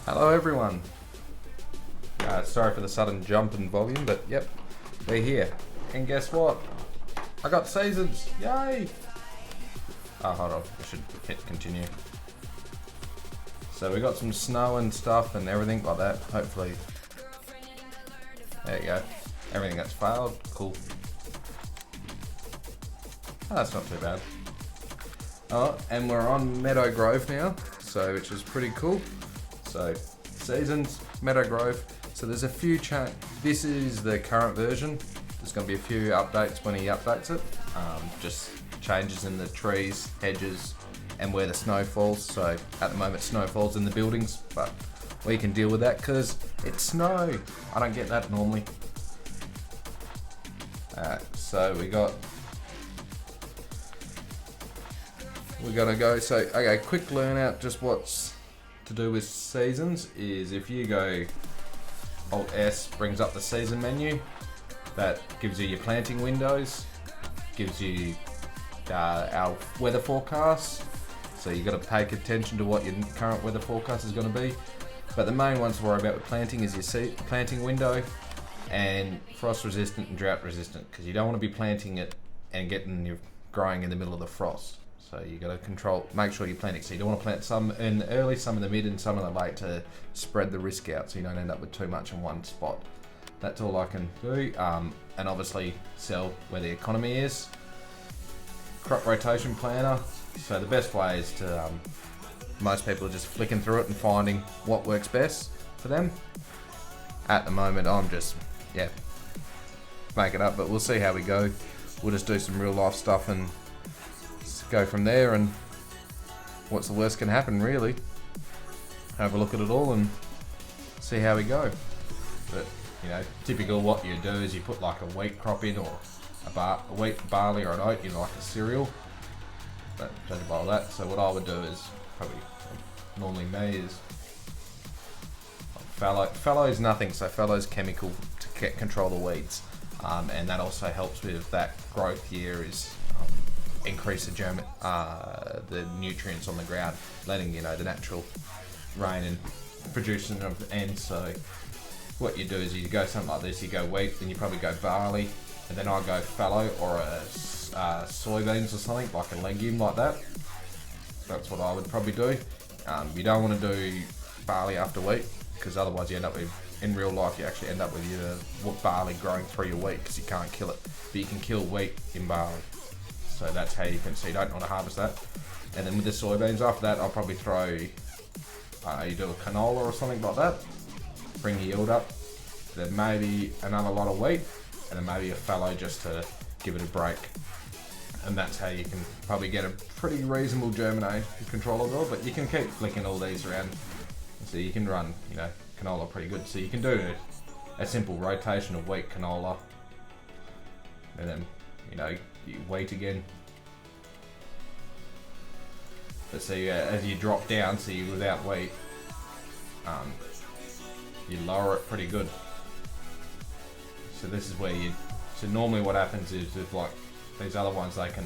Hello everyone. Sorry for the sudden jump in volume, but yep, we're here. And guess what? I got seasons! Yay! Oh, hold on, I should hit continue. So we got some snow and stuff and everything like that, hopefully. There you go. Everything that's failed, cool. Oh, that's not too bad. Oh, and we're on Meadow Grove now, so which is pretty cool. So, seasons, Meadow Grove. So there's a few this is the current version. There's going to be a few updates when he updates it. Just changes in the trees, hedges, and where the snow falls. So at the moment snow falls in the buildings, but we can deal with that because it's snow. I don't get that normally. So we're gonna go. So okay, quick learn out just what's to do with seasons is if you go Alt S brings up the season menu. That gives you your planting windows, gives you our weather forecast. So you've got to pay attention to what your current weather forecast is going to be. But the main ones to worry about with planting is your planting window and frost resistant and drought resistant, because you don't want to be planting it and getting your growing in the middle of the frost. So you got to make sure you're planting. So you don't want to plant some in the early, some in the mid, and some in the late to spread the risk out, so you don't end up with too much in one spot. That's all I can do, and obviously sell where the economy is. Crop rotation planner. So the best way is to most people are just flicking through it and finding what works best for them. At the moment, I'm just make it up, but we'll see how we go. We'll just do some real life stuff and go from there, and what's the worst can happen really. Have a look at it all and see how we go. But you know, typical what you do is you put like a wheat crop in, or a wheat, barley, or an oat in like a cereal. But judging by all that, so what I would do is probably normally me is fallow. Fallow is nothing, so fallow is chemical to control the weeds, and that also helps with that growth year is increase the nutrients on the ground, letting you know the natural rain and producing of the end. So what you do is you go something like this, you go wheat, then you probably go barley, and then I go fallow or a soybeans or something, like a legume like that. That's what I would probably do. You don't want to do barley after wheat, because otherwise you end up with, in real life you actually end up with your barley growing through your wheat, because you can't kill it, but you can kill wheat in barley. So that's how you can see, you don't want to harvest that. And then with the soybeans after that, I'll probably throw, you do a canola or something like that, bring the yield up, then maybe another lot of wheat, and then maybe a fallow just to give it a break. And that's how you can probably get a pretty reasonable germination control of it all, but you can keep flicking all these around. So you can run, canola pretty good. So you can do a simple rotation of wheat, canola, and then, you wheat again. But see, as you drop down, so you without wheat, you lower it pretty good. So this is where so normally what happens is with like these other ones, they can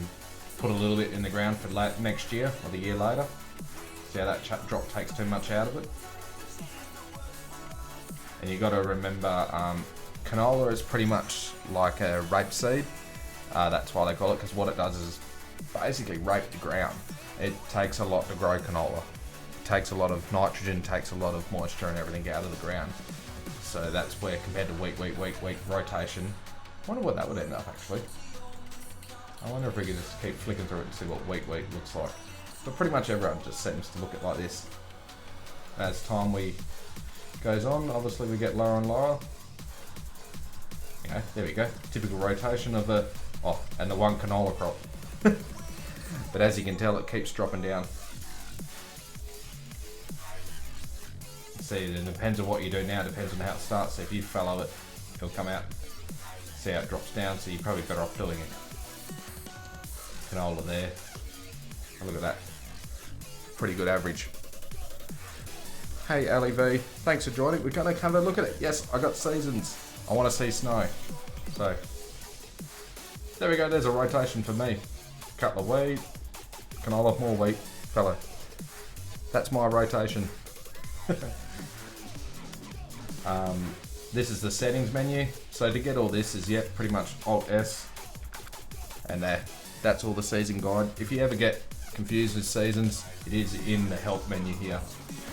put a little bit in the ground for next year or the year later. See how that drop takes too much out of it. And you got to remember, canola is pretty much like a rapeseed. That's why they call it, because what it does is basically rape the ground. It takes a lot to grow canola. It takes a lot of nitrogen, takes a lot of moisture and everything out of the ground. So that's where, compared to wheat rotation, I wonder what that would end up actually. I wonder if we could just keep flicking through it and see what wheat looks like. But pretty much everyone just seems to look at it like this. As time goes on, obviously we get lower and lower. There we go. Typical rotation of and the one canola crop. But as you can tell, it keeps dropping down. See, it depends on what you do now, depends on how it starts. So if you fallow it, it'll come out. See how it drops down, so you're probably better off doing it. Canola there. Oh, look at that. Pretty good average. Hey Ali V, thanks for joining. We're going to have a look at it. Yes, I got seasons. I want to see snow. So, there we go, there's a rotation for me. Couple of wheat, canola, more wheat, fallow. That's my rotation. This is the settings menu. So to get all this is pretty much Alt S, and that's all the season guide. If you ever get confused with seasons, it is in the help menu here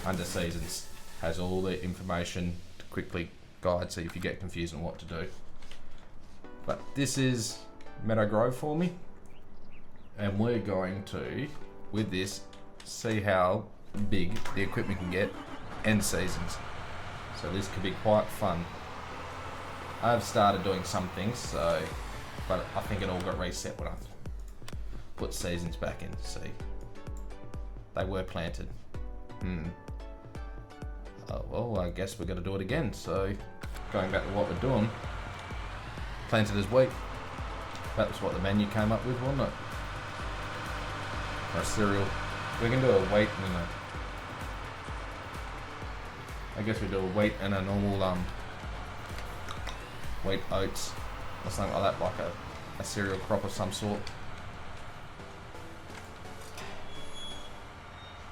under seasons. Has all the information to quickly guide, so if you get confused on what to do. But this is Meadow Grove for me, and we're going to, with this, see how big the equipment can get and seasons. So this could be quite fun. I've started doing some things, but I think it all got reset when I put seasons back in. See, they were planted. Oh, well, I guess we're going to do it again. So going back to what we're doing, planted as wheat. That was what the menu came up with, wasn't it? Or a cereal. We can do a wheat and I guess we do a wheat and a normal wheat oats or something like that, like a cereal crop of some sort.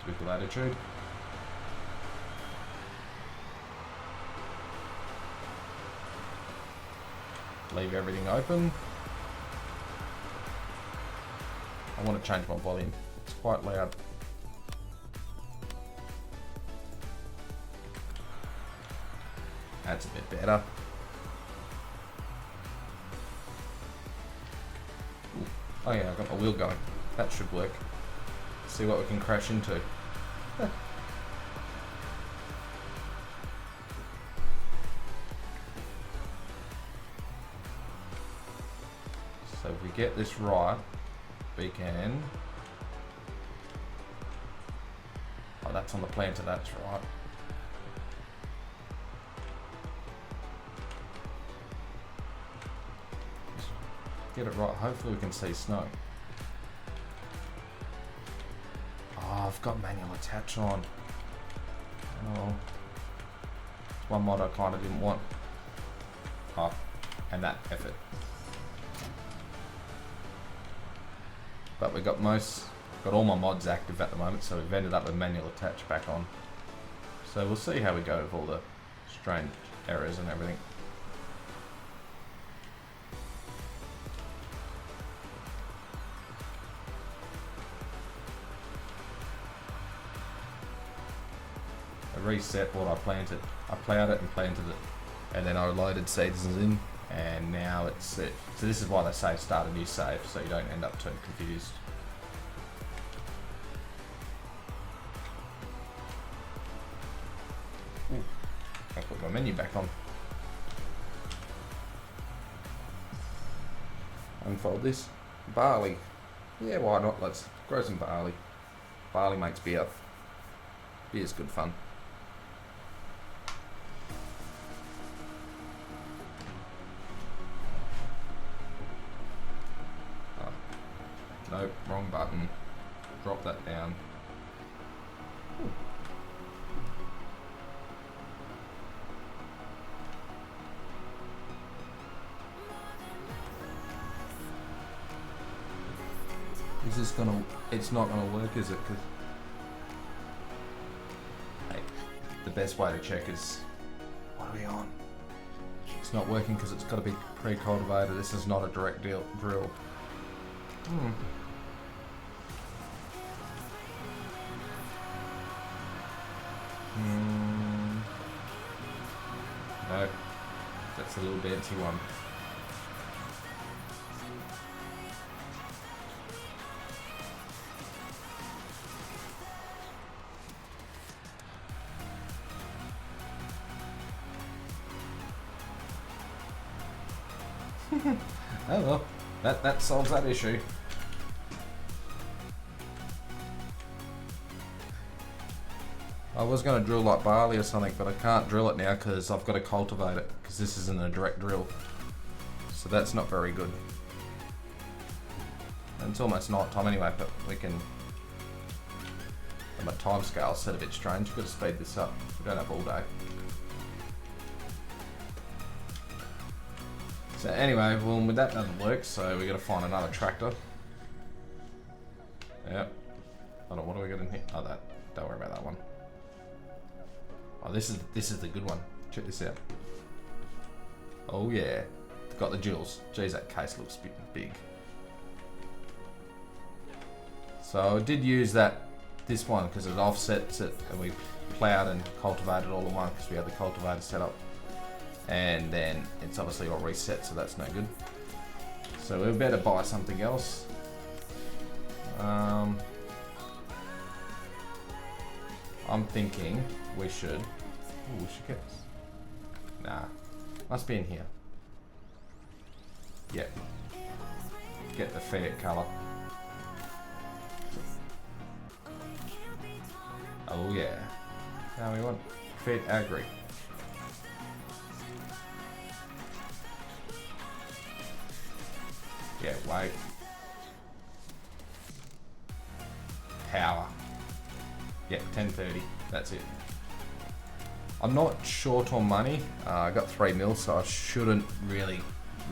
Typical attitude. Leave everything open. I want to change my volume. It's quite loud. That's a bit better. Ooh. Oh yeah, I've got my wheel going. That should work. See what we can crash into. So if we get this right, we can... Oh, that's on the planter, that's right. Get it right, hopefully we can see snow. Oh, I've got manual attach on. Oh, it's one mod I kind of didn't want. Oh, and that effort. But we got all my mods active at the moment, so we've ended up with manual attach back on. So we'll see how we go with all the strange errors and everything. Reset what I planted. I ploughed it and planted it, and then I loaded seasons in, and now it's set. So this is why they say start a new save, so you don't end up too confused. Ooh, I'll put my menu back on. Unfold this. Barley. Yeah, why not? Let's grow some barley. Barley makes beer. Beer's good fun. Nope, wrong button. Drop that down. Ooh. Is this gonna... It's not gonna work, is it? 'Cause hey, the best way to check is... What are we on? It's not working because it's got to be pre-cultivated. This is not a direct drill. No, that's a little fancy one. Oh well, that solves that issue. I was going to drill like barley or something, but I can't drill it now because I've got to cultivate it, because this isn't a direct drill. So that's not very good. And it's almost night time anyway, but we can... And my time scale's set a bit strange. Got to speed this up. We don't have all day. So anyway, well, with that doesn't work, so we got to find another tractor. Yep. Hold on, what do we got in here? Oh, that. Don't worry about that one. Oh, this is the good one. check this out. Oh yeah, got the jewels. Geez, that case looks a bit big. So I did use this one because it offsets it, and we ploughed and cultivated all in one because we had the cultivator set up. And then it's obviously all reset, so that's no good. So we better buy something else. I'm thinking we should. Ooh, we should get. Nah, must be in here. Yeah. Get the Fiat colour. Oh yeah. Now we want Fiat Agri. Yeah, wait. Power. Yeah, 1030. That's it. I'm not short on money. I got 3 mil, so I shouldn't really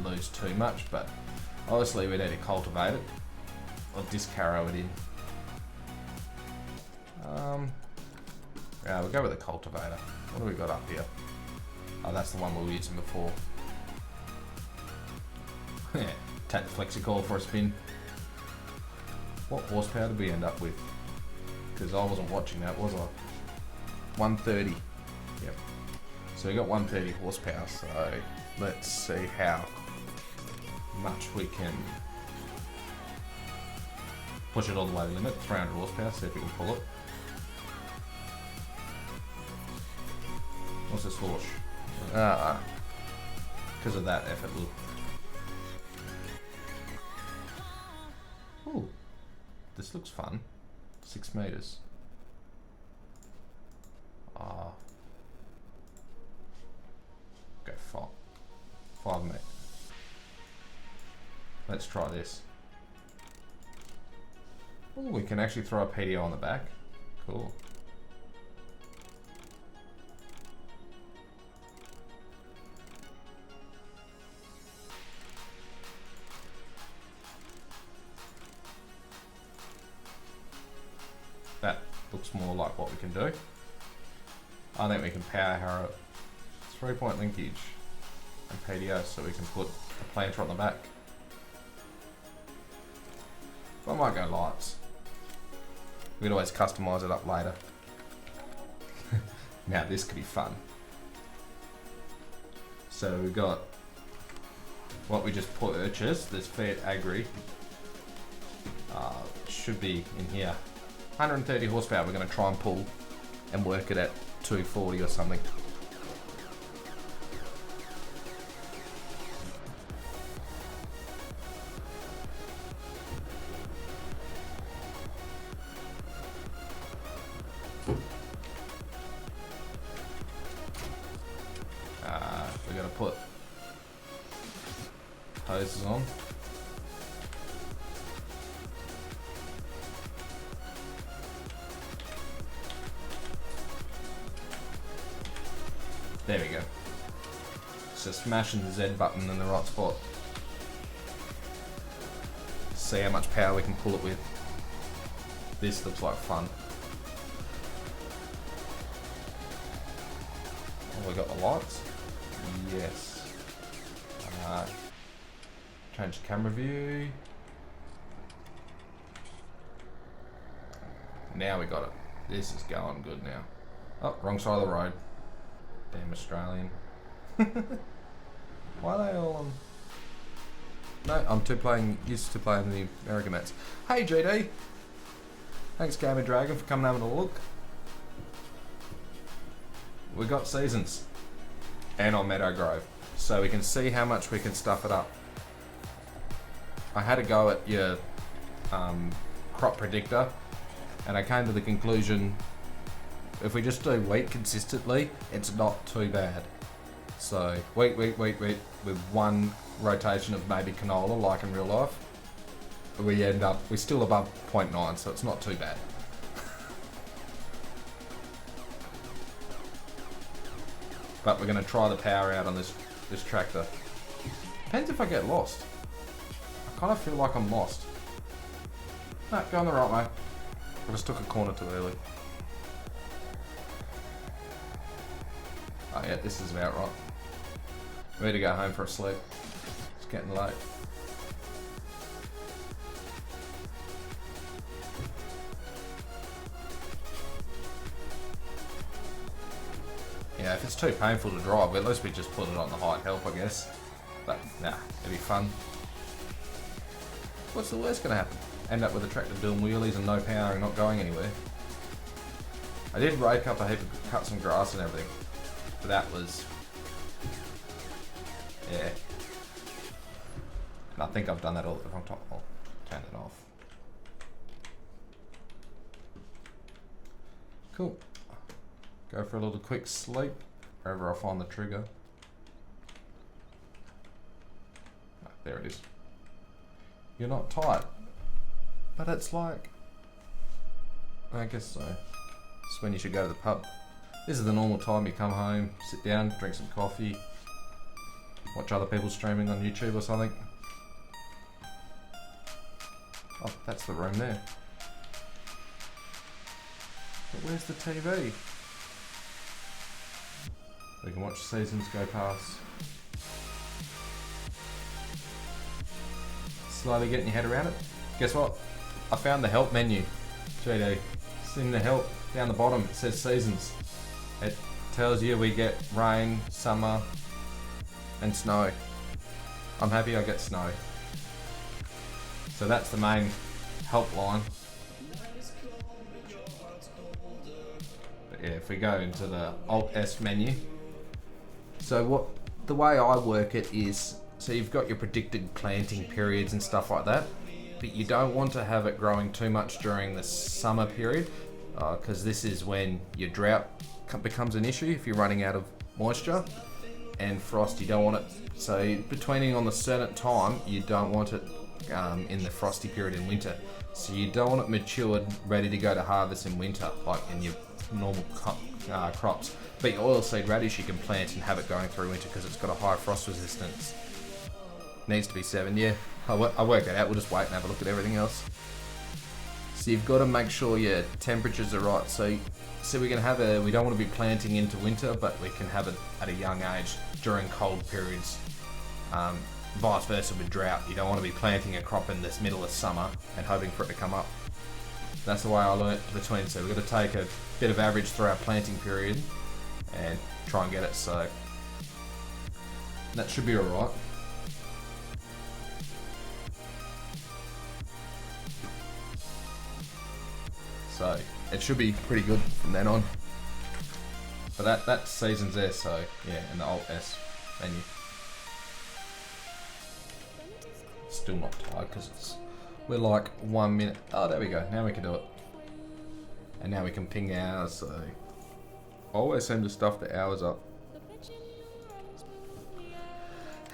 lose too much, but obviously we need to cultivate it or discarrow it in. Yeah, we'll go with the cultivator. What do we got up here? Oh, that's the one we were using before. Yeah, take the FlexiCoil for a spin. What horsepower did we end up with? Because I wasn't watching that, was I? 130. Yep. So we got 130 horsepower, so let's see how much we can push it all the way to the limit. 300 horsepower, see if we can pull it. What's this horse? Because of that effort look. Ooh, this looks fun. 6 meters. Go 5 meters. Let's try this. Oh, we can actually throw a PDO on the back. Cool. That looks more like what we can do. I think we can power harrow 3-point linkage and PDO, so we can put a planter on the back. I might go lights. We can always customise it up later. Now this could be fun. So we've got what we just purchased, this Fiat Agri. Should be in here. 130 horsepower, we're going to try and pull and work it at 240 or something. We're going to put hoses on. There we go. So smashing the Z button in the right spot. See how much power we can pull it with. This looks like fun. Oh, we got the lights? Yes. Change the camera view. Now we got it. This is going good now. Oh, wrong side of the road. Damn Australian. Why are they all on? No, I'm used to playing the American mats. Hey GD! Thanks Gamer Dragon for coming over to look. We got seasons. And on Meadow Grove. So we can see how much we can stuff it up. I had a go at your crop predictor, and I came to the conclusion if we just do wheat consistently, it's not too bad. So wheat with one rotation of maybe canola, like in real life, we're still above 0.9, so it's not too bad. But we're going to try the power out on this tractor. Depends if I get lost. I kind of feel like I'm lost. No, going the right way. I just took a corner too early. Oh not yet. This is about right. We need to go home for a sleep. It's getting late. Yeah, if it's too painful to drive, at least we just put it on the hide help, I guess. But nah, it'll be fun. What's the worst gonna happen? End up with a tractor doing wheelies and no power and not going anywhere. I did rake up a heap of, cut some grass and everything, but that was, yeah. And I think I've done that all at the wrong time. I'll turn it off. Cool. Go for a little quick sleep, wherever I find the trigger. Oh, there it is. You're not tight, but it's like, I guess so. It's when you should go to the pub. This is the normal time you come home, sit down, drink some coffee, watch other people streaming on YouTube or something. Oh, that's the room there. But where's the TV? We can watch seasons go past. Slowly getting your head around it. Guess what? I found the help menu. GD. It's in the help. Down the bottom it says seasons. It tells you we get rain, summer, and snow. I'm happy I get snow. So that's the main helpline. But yeah, if we go into the Alt-S menu. So the way I work it is, so you've got your predicted planting periods and stuff like that, but you don't want to have it growing too much during the summer period, because this is when your drought becomes an issue if you're running out of moisture, and frost you don't want it. So between on the certain time, you don't want it in the frosty period in winter. So you don't want it matured, ready to go to harvest in winter, like in your normal crops. But your oilseed radish you can plant and have it going through winter because it's got a high frost resistance. Needs to be 7, yeah. I worked that out. We'll just wait and have a look at everything else. So you've got to make sure your temperatures are right. So we can have we don't want to be planting into winter, but we can have it at a young age during cold periods. Vice versa with drought. You don't want to be planting a crop in this middle of summer and hoping for it to come up. That's the way I learnt between. So we've got to take a bit of average through our planting period and try and get it. So that should be alright. So it should be pretty good from then on. But that season's there, so yeah, in the Alt-S menu. Still not tired because we're like 1 minute. Oh, there we go. Now we can do it. And now we can ping hours, so I always seem to stuff the hours up.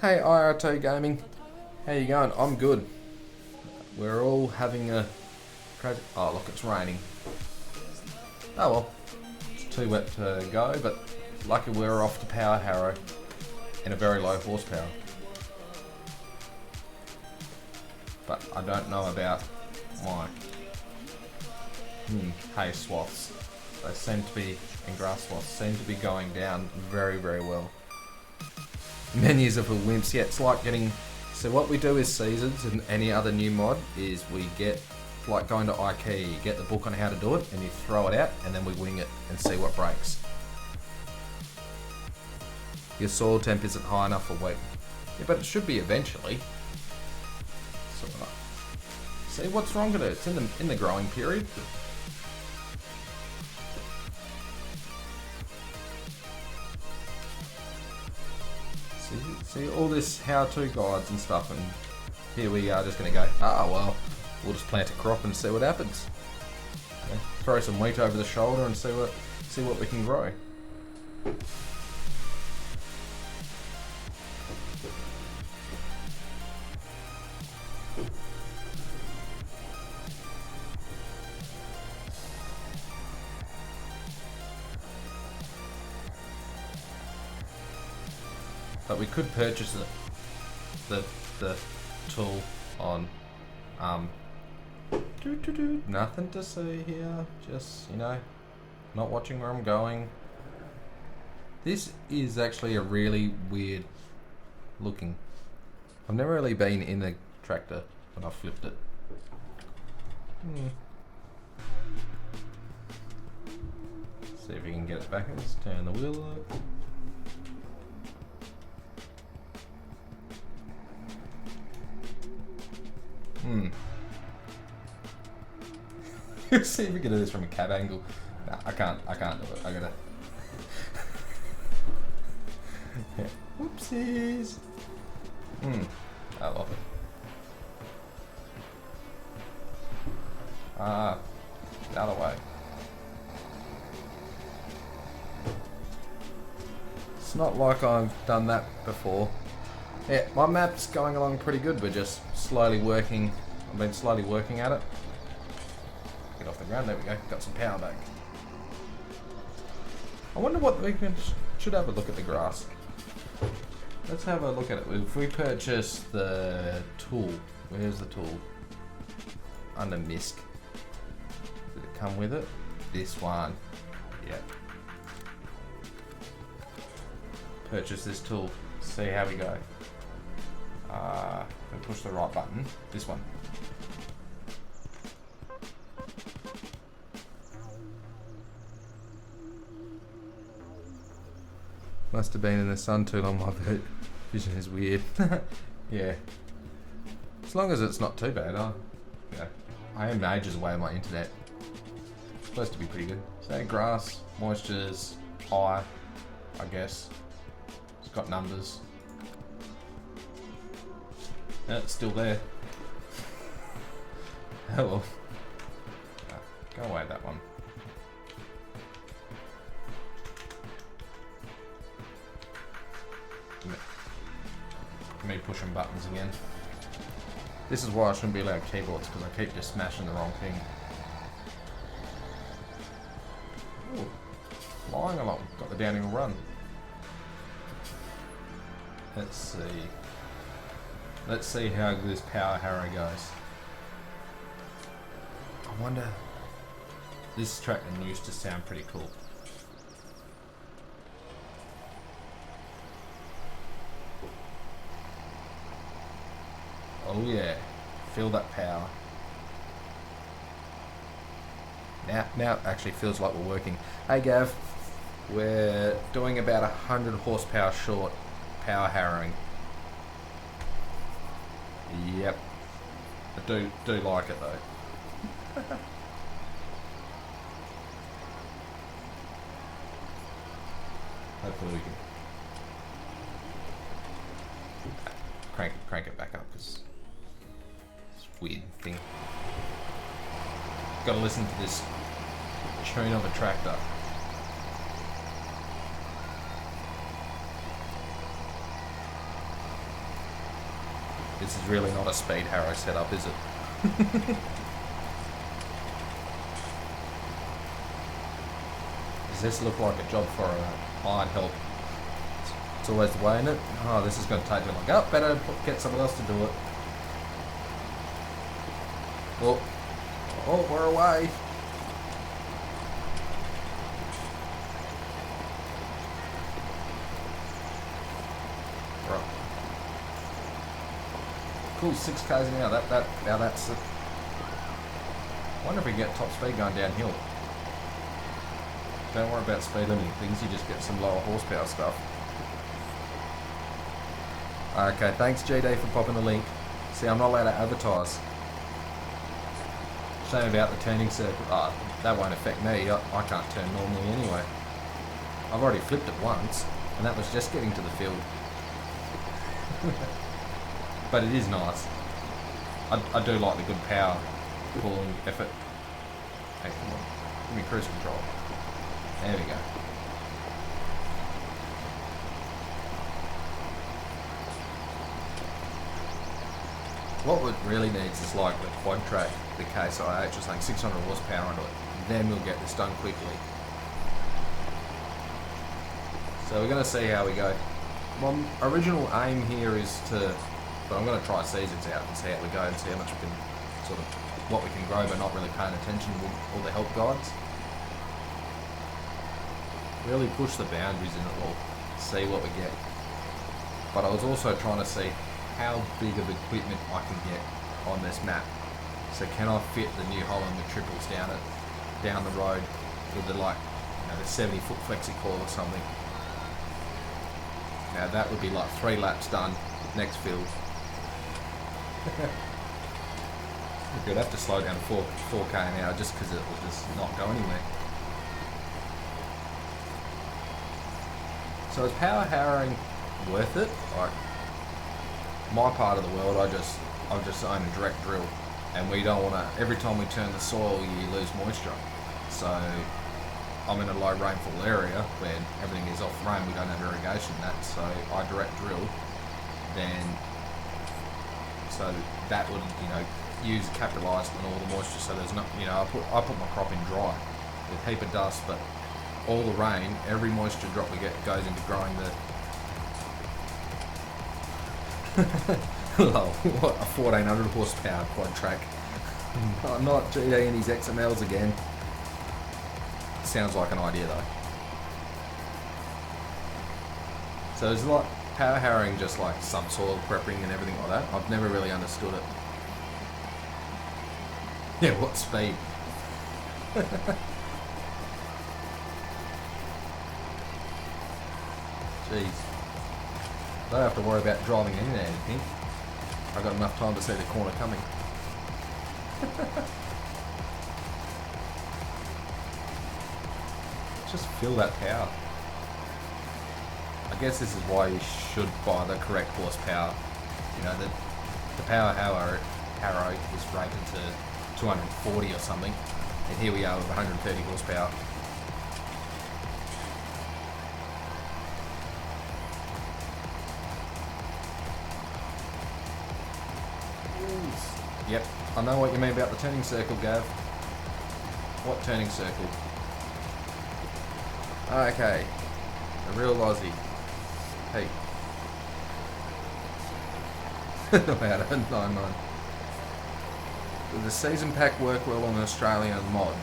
Hey IRT Gaming, how you going? I'm good. We're all having a crazy... Oh look, it's raining. Oh well, it's too wet to go, but lucky we're off to Power Harrow in a very low horsepower. But I don't know about my hay swaths. They seem to be, and grass swaths seem to be going down very, very well. Menus are for wimps. Yeah, it's like getting... So what we do is seasons and any other new mod is we get, like going to IKEA, you get the book on how to do it and you throw it out and then we wing it and see what breaks. Your soil temp isn't high enough for wheat. Yeah, but it should be eventually. So, see what's wrong with it? It's in the growing period. See all this how-to guides and stuff, and here we are just going to go, well, we'll just plant a crop and see what happens. Okay. Throw some wheat over the shoulder and see what we can grow. But we could purchase the tool on nothing to see here, just, you know, not watching where I'm going. This is actually a really weird looking. I've never really been in a tractor when I've flipped it. See if we can get it back. Let's turn the wheel up. See if we can do this from a cab angle. Nah, I can't do it. I gotta. Yeah. Whoopsies. I love it. The other way. It's not like I've done that before. Yeah, my map's going along pretty good. We're just slowly working. I've been slowly working at it. Get off the ground. There we go. Got some power back. I wonder what we should have a look at the grass. Let's have a look at it. If we purchase the tool, where's the tool? Under MISC. Did it come with it? This one. Yep. Purchase this tool. See how we go. Push the right button. This one. Must have been in the sun too long. My vision is weird. Yeah. As long as it's not too bad, yeah. I am ages away on my internet. It's supposed to be pretty good. So grass, moisture's high, I guess. It's got numbers. No, it's still there. Oh well. Go away, that one. Me pushing buttons again. This is why I shouldn't be allowed keyboards, because I keep just smashing the wrong thing. Ooh, flying along. Got the downhill run. Let's see. Let's see how this power harrow goes. I wonder. This tractor used to sound pretty cool. Oh yeah, feel that power. Now it actually feels like we're working. Hey Gav, we're doing about 100 horsepower short power harrowing. Yep, I do like it though. Hopefully we can crank it back up, because weird thing. Gotta listen to this tune of a tractor. This is really not a speed harrow setup, is it? Does this look like a job for a hired help? It's always the way, isn't it? Oh, this is going to take me long. Oh, better get someone else to do it. Oh, we're away. Right. Cool, 6 k's an hour. Now that's it. I wonder if we can get top speed going downhill. Don't worry about speed limiting things. You just get some lower horsepower stuff. Okay, thanks GD for popping the link. See, I'm not allowed to advertise. Shame about the turning circle. That won't affect me. I can't turn normally anyway. I've already flipped it once, and that was just getting to the field. But it is nice. I do like the good power, pulling effort. Hey, come on. Give me cruise control. There we go. What it really needs is like the quad track, the Case IH, just like 600 horsepower onto it. Then we'll get this done quickly. So we're going to see how we go. My original aim here is to, but I'm going to try seasons out and see how we go and see how much we can, sort of, what we can grow, but not really paying attention to all the help guides. really push the boundaries in it all, see what we get. But I was also trying to see how big of equipment I can get on this map. So can I fit the New Holland with triples down the road with the, like, you know, the 70-foot flexi coil or something. Now that would be like 3 laps done next field. We'd have to slow down to 4k an hour just because it will just not go anywhere. So is power harrowing worth it? Like, my part of the world, I just own a direct drill, and we don't want to. Every time we turn the soil, you lose moisture. So I'm in a low rainfall area where everything is off rain. We don't have irrigation. So I direct drill. Then, so that would, you know, capitalise on all the moisture. So there's not, you know, I put my crop in dry with a heap of dust, but all the rain, every moisture drop we get goes into growing the. Lol, what a 1400 horsepower quad track. Not GD and his XMLs again. Sounds like an idea though. So is like power harrowing just like subsoil prepping and everything like that? I've never really understood it. Yeah, what speed? Jeez. Don't have to worry about driving in or anything. I've got enough time to see the corner coming. Just feel that power. I guess this is why you should buy the correct horsepower. You know, the power harrow is rated to 240 or something, and here we are with 130 horsepower. Yep, I know what you mean about the turning circle, Gav. What turning circle? Okay, a real Aussie. Hey. About a 9-9. Does the season pack work well on an Australian mod?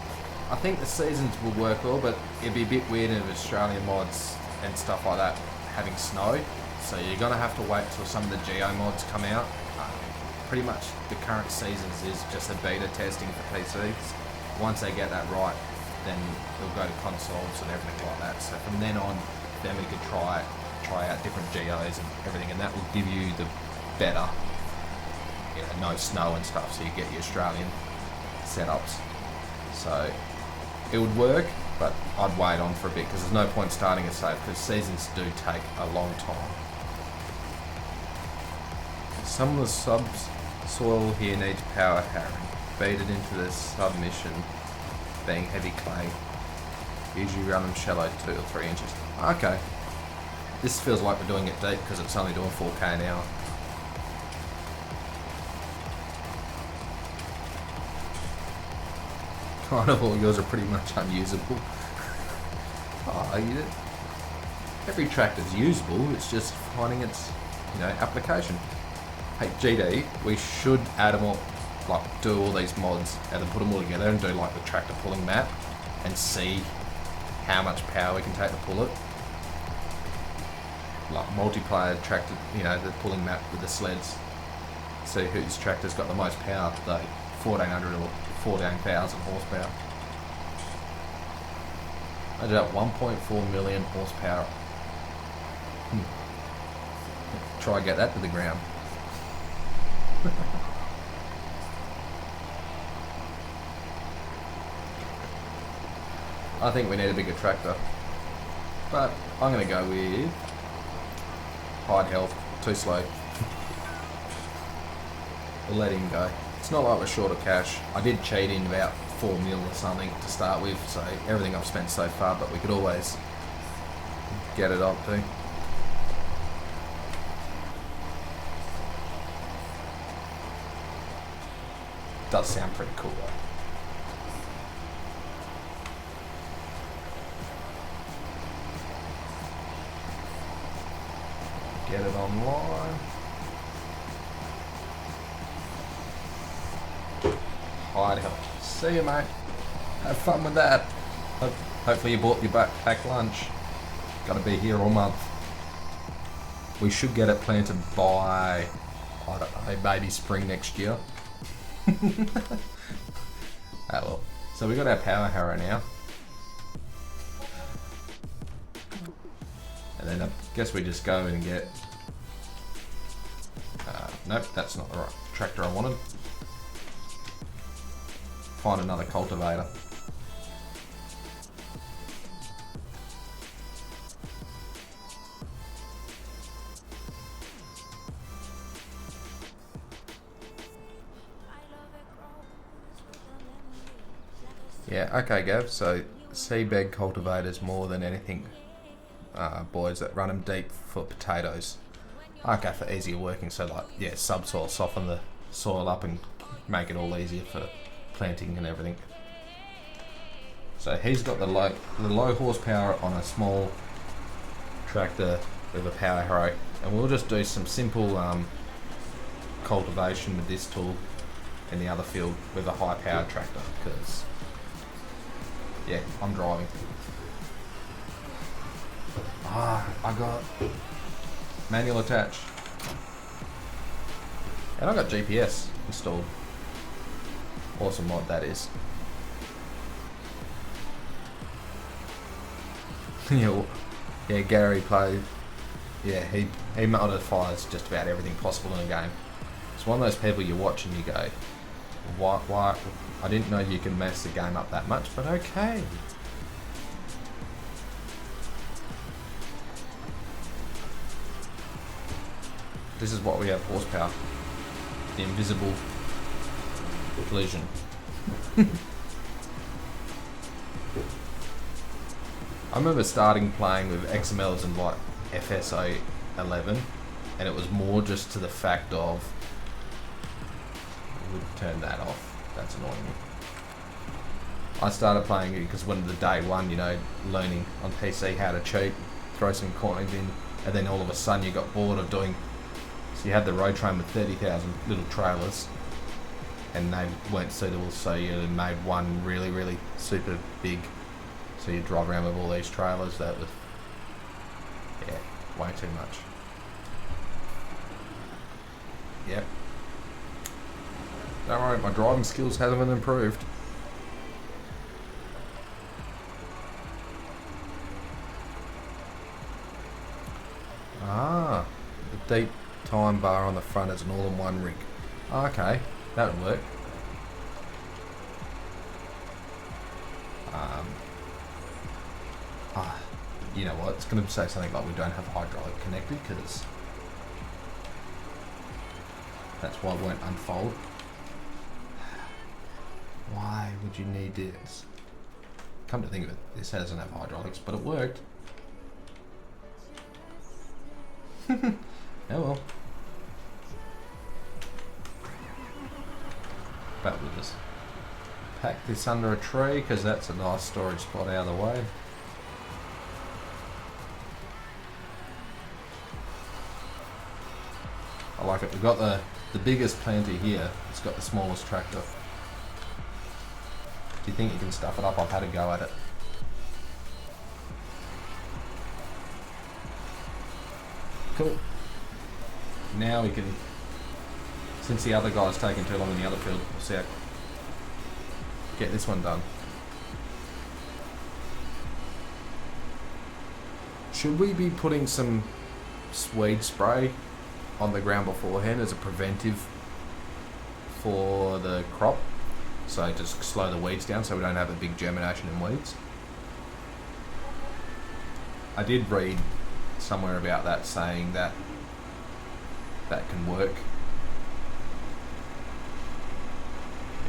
I think the seasons will work well, but it'd be a bit weird if Australian mods and stuff like that having snow. So you're gonna have to wait till some of the Geo mods come out. Pretty much the current seasons is just a beta testing for PCs. Once they get that right, then it'll go to consoles and everything like that. So from then on, then we could try out different Geos and everything, and that will give you the better, you know, no snow and stuff, so you get your Australian setups. So it would work, but I'd wait on for a bit because there's no point starting it safe because seasons do take a long time. Some of the subsoil here needs power harrowing. Feed it into the submission, being heavy clay. Usually run them shallow 2 or 3 inches. Okay. This feels like we're doing it deep because it's only doing 4k an hour. Kind of all yours are pretty much unusable. Every tractor's usable, it's just finding its, you know, application. Hey GD, we should add them all, like do all these mods and then put them all together and do like the tractor pulling map and see how much power we can take to pull it. Like multiplayer tractor, you know, the pulling map with the sleds. See whose tractor's got the most power, though 1400 or 14,000 horsepower. Imagine that, 1.4 million horsepower. Try and get that to the ground. I think we need a bigger tractor, but I'm going to go with hide health, too slow. We'll let him go. It's not like we're short of cash. I did cheat in about 4 mil or something to start with, so everything I've spent so far, but we could always get it up too. Does sound pretty cool though. Get it online. Hide help. See you, mate. Have fun with that. Hope Hopefully you bought your back lunch. Gotta be here all month. We should get it planted by, I don't know, maybe spring next year. Oh well. So we got our power harrow now. And then I guess we just go and get... nope, that's not the right tractor I wanted. Find another cultivator. Yeah, okay Gav, so seabed cultivators more than anything, boys, that run them deep for potatoes. Okay, for easier working, so like, yeah, subsoil, soften the soil up and make it all easier for planting and everything. So he's got the low horsepower on a small tractor with a power harrow, and we'll just do some simple cultivation with this tool in the other field with a high power tractor, because yeah, I'm driving. I got manual attach. And I got GPS installed. Awesome mod that is. Yeah, Gary played. Yeah, he modifies just about everything possible in a game. It's one of those people you watch and you go, why? I didn't know you can mess the game up that much, but okay. This is what we have horsepower. The invisible collision. I remember starting playing with XMLs in like FS19, and it was more just to the fact of, we'll turn that off. That's annoying me. I started playing it because when the day one, you know, learning on PC how to cheat, throw some coins in, and then all of a sudden you got bored of doing. So you had the road train with 30,000 little trailers, and they weren't suitable. So you made one really, really super big. So you drive around with all these trailers. That was, yeah, way too much. Yep. Don't worry, my driving skills haven't improved. Ah, the deep time bar on the front is an all-in-one rig. Okay, that would work. You know what, it's going to say something like we don't have hydraulic connected, because that's why it won't unfold. Why would you need this? Come to think of it, this doesn't have hydraulics, but it worked. Oh well. But we'll just pack this under a tree, because that's a nice storage spot out of the way. I like it. We've got the biggest planter here. It's got the smallest tractor. Do you think you can stuff it up? I've had a go at it. Cool. Now we can, since the other guy's taking too long in the other field, we'll see how get this one done. Should we be putting some weed spray on the ground beforehand as a preventive for the crop? So just slow the weeds down so we don't have a big germination in weeds. I did read somewhere about that, saying that that can work.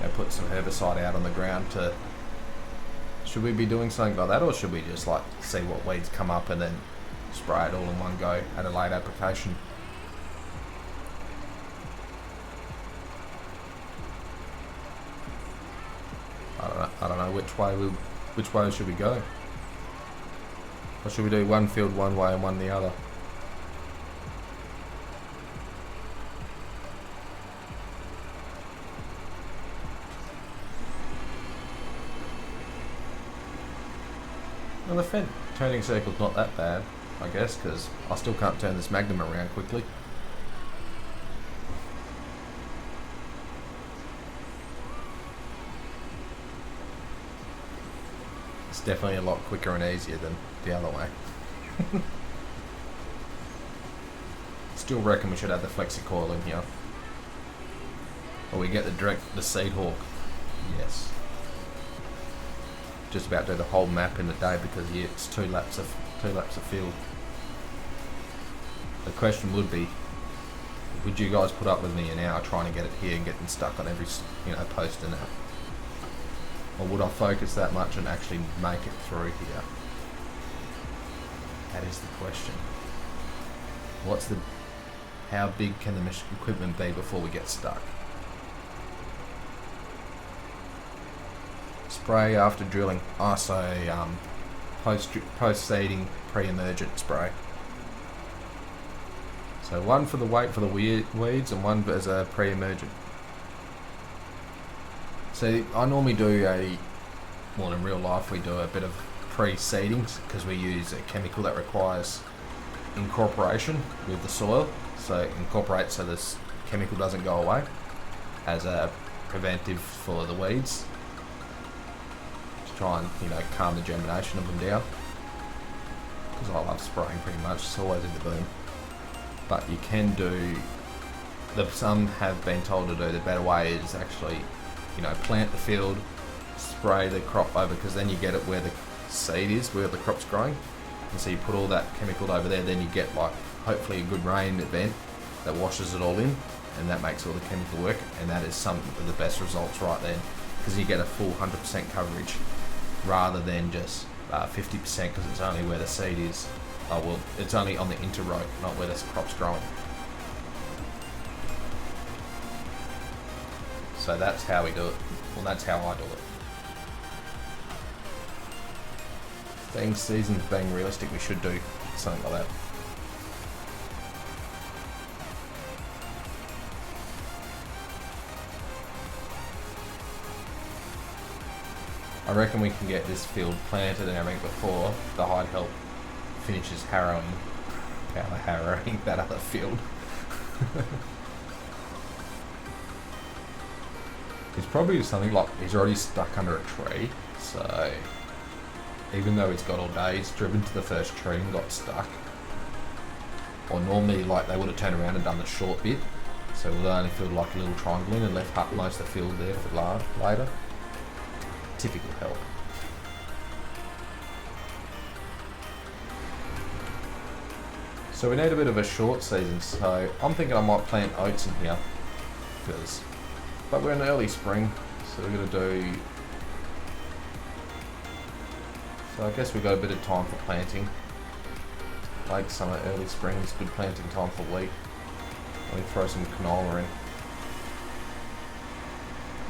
Yeah, put some herbicide out on the ground to... Should we be doing something like that, or should we just like see what weeds come up and then spray it all in one go at a late application? I don't know which way should we go? Or should we do one field one way and one the other? Well, the Fendt turning circle's not that bad, I guess, because I still can't turn this Magnum around quickly. It's definitely a lot quicker and easier than the other way. Still reckon we should have the flexi coil in here. Or we get the seed hawk. Yes. Just about do the whole map in a day because yeah, it's two laps of field. The question would be, would you guys put up with me an hour trying to get it here and getting stuck on every post and that? Or would I focus that much and actually make it through here? That is the question. How big can the equipment be before we get stuck? Spray after drilling. Post-seeding pre-emergent spray. So one for the weight for the weeds and one as a pre-emergent. So I normally do in real life we do a bit of pre-seedings because we use a chemical that requires incorporation with the soil. So incorporate so this chemical doesn't go away as a preventive for the weeds. Try and calm the germination of them down, because I love spraying pretty much. It's always in the boom, but you can do some have been told to do the better way is actually plant the field, spray the crop over, because then you get it where the seed is, where the crop's growing, and so you put all that chemical over there, then you get hopefully a good rain event that washes it all in, and that makes all the chemical work, and that is some of the best results right then, because you get a full 100% coverage rather than just 50%, because it's only where the seed is. It's only on the interrow, not where the crop's growing. So that's how we do it. Well, that's how I do it. Being seasoned, being realistic, we should do something like that. I reckon we can get this field planted and everything before the hide help finishes harrowing that other field. It's probably something like he's already stuck under a tree, so even though he's got all day, he's driven to the first tree and got stuck. Or normally they would have turned around and done the short bit, so we'll only fill like a little triangle in and left most of the field there for later. Typical help. So we need a bit of a short season, so I'm thinking I might plant oats in here, but we're in early spring, so we're going to do, so I guess we've got a bit of time for planting. Late summer, early spring is good planting time for wheat. Let me throw some canola in.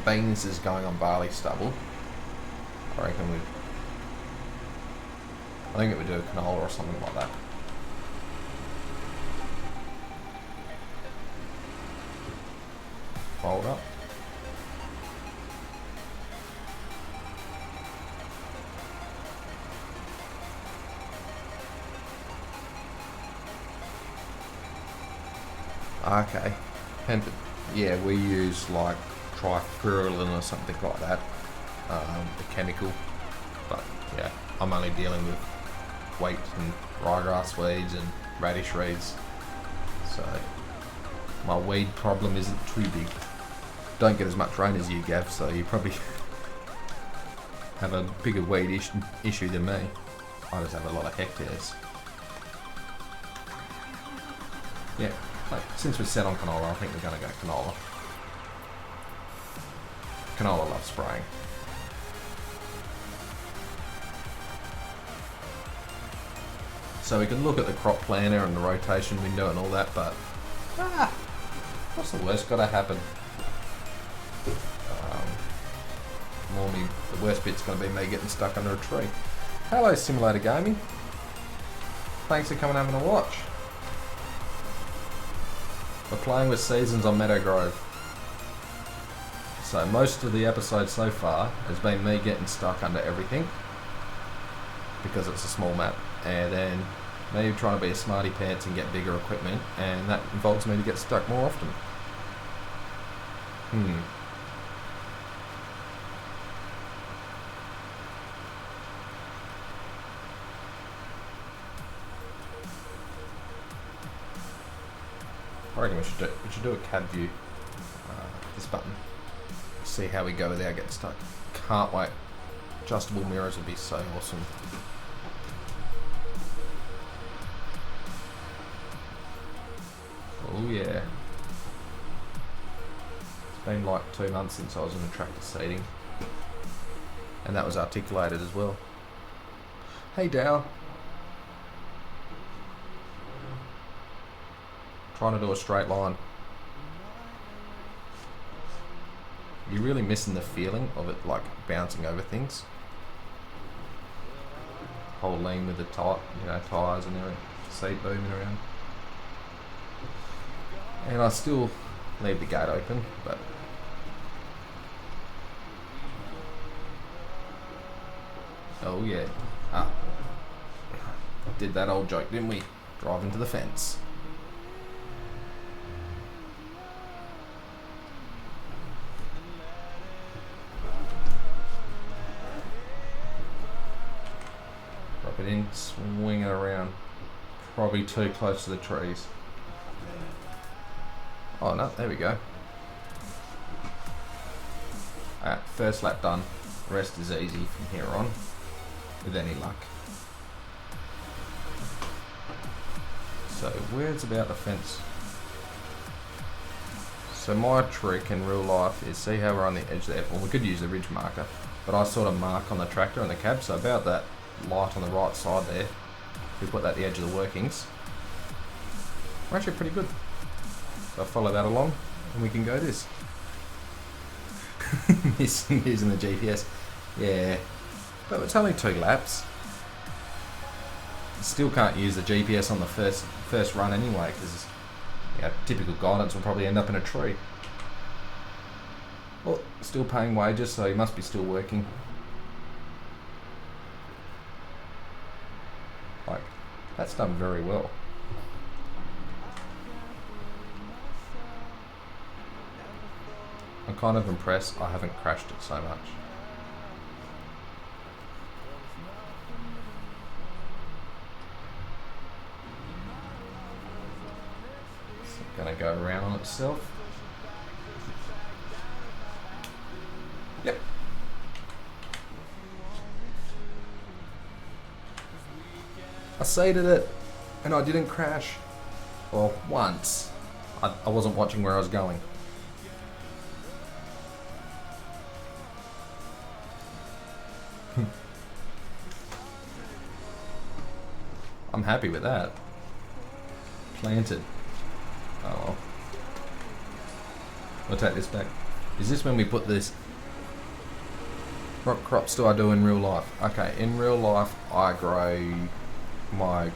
Beans is going on barley stubble. I think it would do a canola or something like that. Fold up. Okay. And yeah, we use like trifurulin or something like that. The chemical, but yeah, I'm only dealing with wheat and ryegrass weeds and radish reeds, so my weed problem isn't too big. Don't get as much rain as you, Gav, so you probably have a bigger weed issue than me. I just have a lot of hectares. Yeah, since we're set on canola, I think we're going to go canola. Canola loves spraying. So we can look at the crop planner and the rotation window and all that, but what's the worst got to happen? Normally, the worst bit's going to be me getting stuck under a tree. Hello, Simulator Gaming. Thanks for coming over to watch. We're playing with seasons on Meadow Grove. So most of the episode so far has been me getting stuck under everything. because it's a small map, and then me trying to be a smarty pants and get bigger equipment, and that involves me to get stuck more often. I reckon we should do a cab view. This button. See how we go without getting stuck. Can't wait. Adjustable mirrors would be so awesome. Oh yeah. It's been like 2 months since I was in the tractor seating. And that was articulated as well. Hey Dow. Trying to do a straight line. You're really missing the feeling of it like bouncing over things. Whole lean with the tyres and everything, seat booming around. And I still leave the gate open, but oh yeah. Did that old joke, didn't we? Drive into the fence. Drop it in, swing it around. Probably too close to the trees. Oh no, there we go. Alright, first lap done. Rest is easy from here on, with any luck. So where's about the fence? So my trick in real life is, see how we're on the edge there? Well, we could use the ridge marker, but I sort of mark on the tractor and the cab, so about that light on the right side there, we put that at the edge of the workings. We're actually pretty good. So I follow that along and we can go this. Using the GPS. Yeah. But it's only 2 laps. Still can't use the GPS on the first run anyway, because typical guidance will probably end up in a tree. Well, still paying wages, so he must be still working. Like, that's done very well. I'm kind of impressed I haven't crashed it so much. It's gonna go around on itself. Yep. I seated it and I didn't crash. Well, once. I wasn't watching where I was going. I'm happy with that. Planted. Oh well. We'll take this back. Is this when we put this? What crops do I do in real life? Okay, in real life I grow my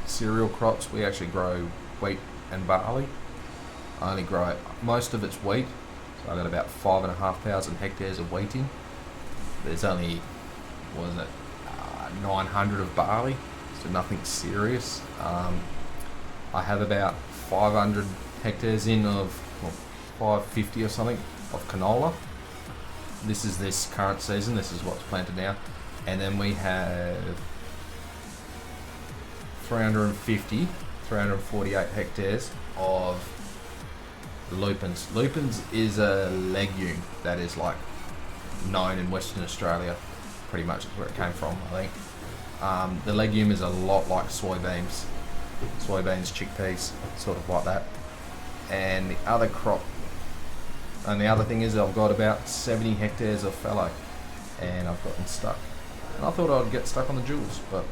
cereal crops. We actually grow wheat and barley. I only grow, most of it's wheat. So I've got about 5,500 hectares of wheating. There's only, what is it, 900 of barley. So nothing serious. I have about 500 hectares of 550 or something of canola. This is this current season. This is what's planted now. And then we have 348 hectares of lupins. Lupins is a legume that is like known in Western Australia. Pretty much is where it came from, I think. The legume is a lot like soybeans, chickpeas, sort of like that. And the other crop, and the other thing is I've got about 70 hectares of fallow, and I've gotten stuck. And I thought I'd get stuck on the jewels, but...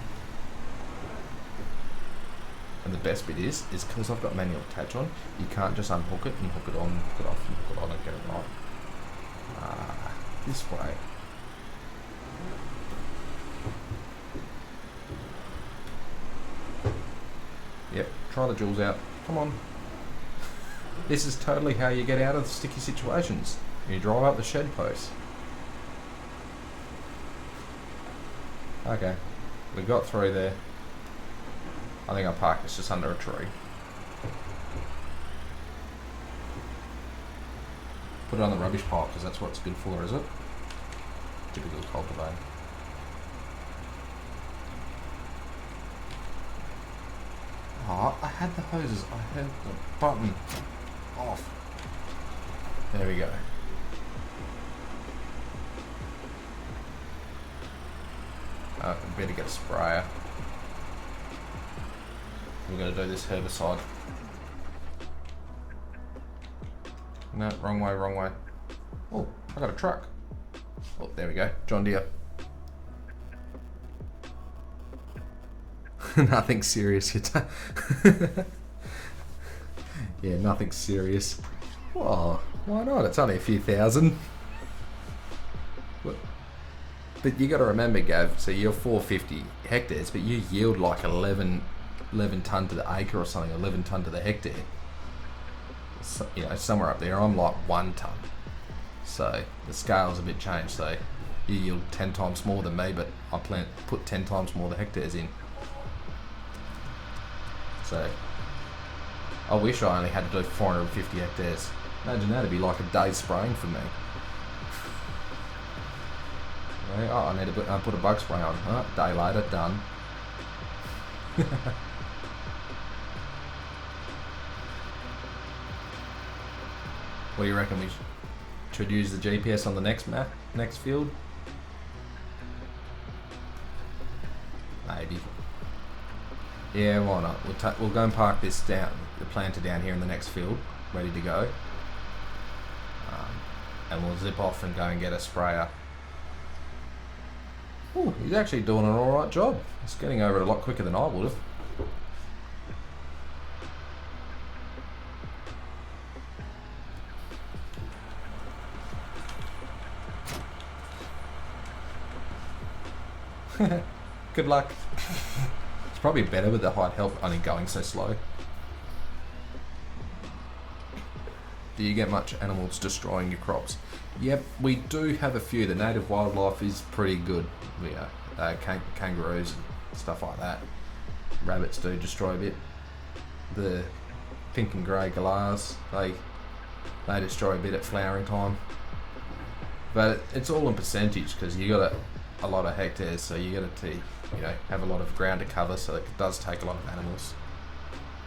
And the best bit is because I've got manual attach on, you can't just unhook it and hook it on, hook it off and hook it on and get it right. This way. Yep, try the jewels out. Come on. This is totally how you get out of sticky situations. You drive up the shed post. Okay. We got through there. I think our park is just under a tree. Put it on the rubbish pile because that's what it's good for, is it? Typical cultivator. Oh, I had the hoses. I had the button off. There we go. Better get a sprayer. We're going to do this herbicide. No, wrong way, wrong way. Oh, I got a truck. Oh, there we go. John Deere. Nothing serious. Yeah, nothing serious. Well, why not? It's only a few thousand. But you got to remember, Gav, so you're 450 hectares, but you yield like 11 tonne to the acre or something, 11 tonne to the hectare. So, you know, somewhere up there, I'm like 1 tonne. So the scale's a bit changed. So you yield 10 times more than me, but I put 10 times more the hectares in. So I wish I only had to do 450 hectares. Imagine that'd be like a day spraying for me. Oh, I need to put a bug spray on. Oh, day later, done. What do you reckon? We should use the GPS on the next map, next field? Maybe. Yeah, why not? We'll go and park this down, the planter down here in the next field, ready to go. And we'll zip off and go and get a sprayer. Ooh, he's actually doing an alright job. He's getting over it a lot quicker than I would have. Good luck. It's probably better with the height help only going so slow. Do you get much animals destroying your crops? Yep, we do have a few. The native wildlife is pretty good. We kangaroos and stuff like that. Rabbits do destroy a bit. The pink and grey galahs, they destroy a bit at flowering time. But it's all in percentage because you got a lot of hectares, so you got to have a lot of ground to cover. So it does take a lot of animals.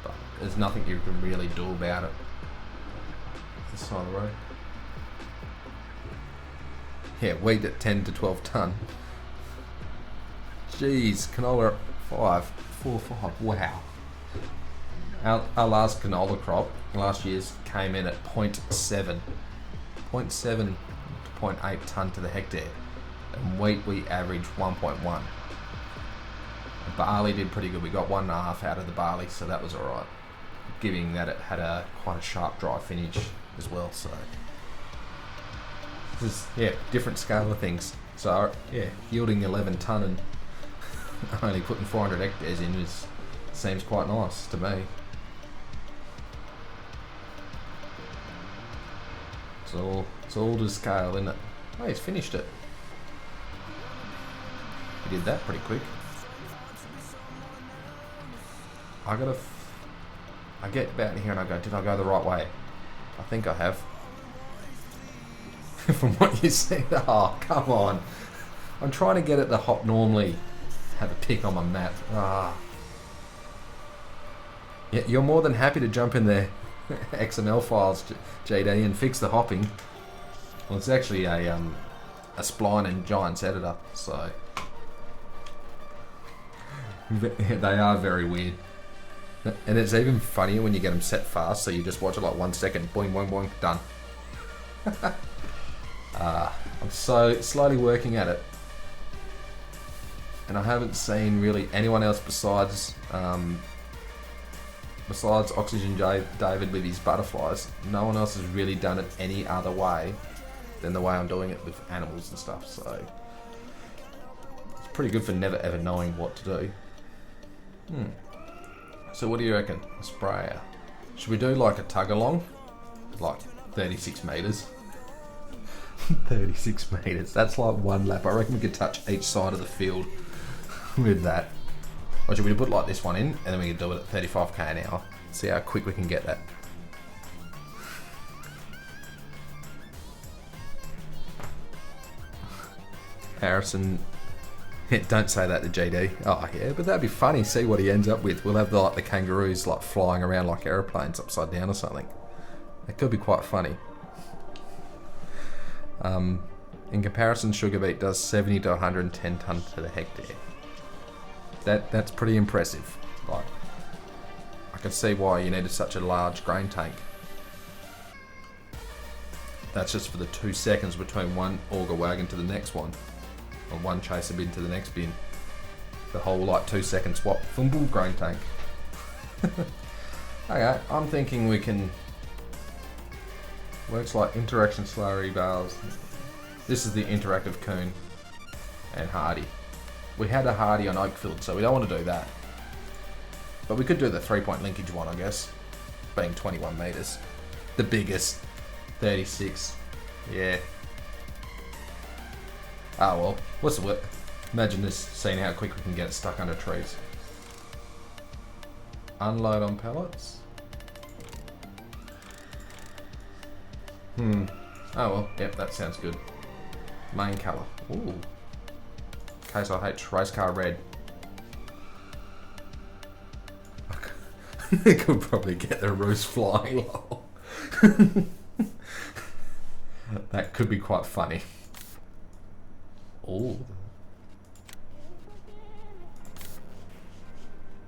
But there's nothing you can really do about it. This side of the road. Yeah, wheat at 10 to 12 tonne. Jeez, canola at 4 5. Wow. Our last canola crop last year's came in at 0.7 to 0.8 tonne to the hectare. And wheat we averaged 1.1. Barley did pretty good. We got 1.5 out of the barley, so that was alright. Given that it had quite a sharp dry finish as well, so this is different scale of things. So yielding 11 tonne and only putting 400 hectares in seems quite nice to me. It's all to scale, isn't it? Oh, he's finished it. He did that pretty quick. I get about here and I go, did I go the right way? I think I have. From what you said, oh, come on. I'm trying to get it to hop normally. Have a pick on my map. Yeah, you're more than happy to jump in there XML files, JD, and fix the hopping. Well, it's actually a spline and giants editor, so they are very weird. And it's even funnier when you get them set fast, so you just watch it like 1 second, boing, boing, boing, done. I'm so slowly working at it. And I haven't seen really anyone else besides Oxygen David with his butterflies. No one else has really done it any other way than the way I'm doing it with animals and stuff, so it's pretty good for never ever knowing what to do. So what do you reckon? A sprayer. Should we do like a tug along? Like 36 metres. 36 metres. That's like one lap. I reckon we could touch each side of the field. with that. Or should we put like this one in and then we can do it at 35k an hour? See how quick we can get that. Harrison, don't say that to GD. Oh yeah, but that'd be funny. See what he ends up with. We'll have the kangaroos like flying around like aeroplanes upside down or something. It could be quite funny. In comparison, sugar beet does 70 to 110 tonnes to the hectare. That's pretty impressive. Like, I can see why you needed such a large grain tank. That's just for the 2 seconds between one auger wagon to the next one, or one chaser bin to the next bin. The whole like 2 second swap. Fumble grain tank. Okay, I'm thinking we can. Works like interaction slurry bales. This is the interactive coon and hardy. We had a hardy on Oakfield, so we don't want to do that. But we could do the 3-point linkage one, I guess, being 21 meters. The biggest, 36. Yeah. Ah well, what's the word? Imagine this, seeing how quick we can get it stuck under trees. Unload on pallets. Oh well, yep, that sounds good. Main colour. Ooh. Case IH, race car red. I could probably get the roofs flying low. That could be quite funny. Ooh.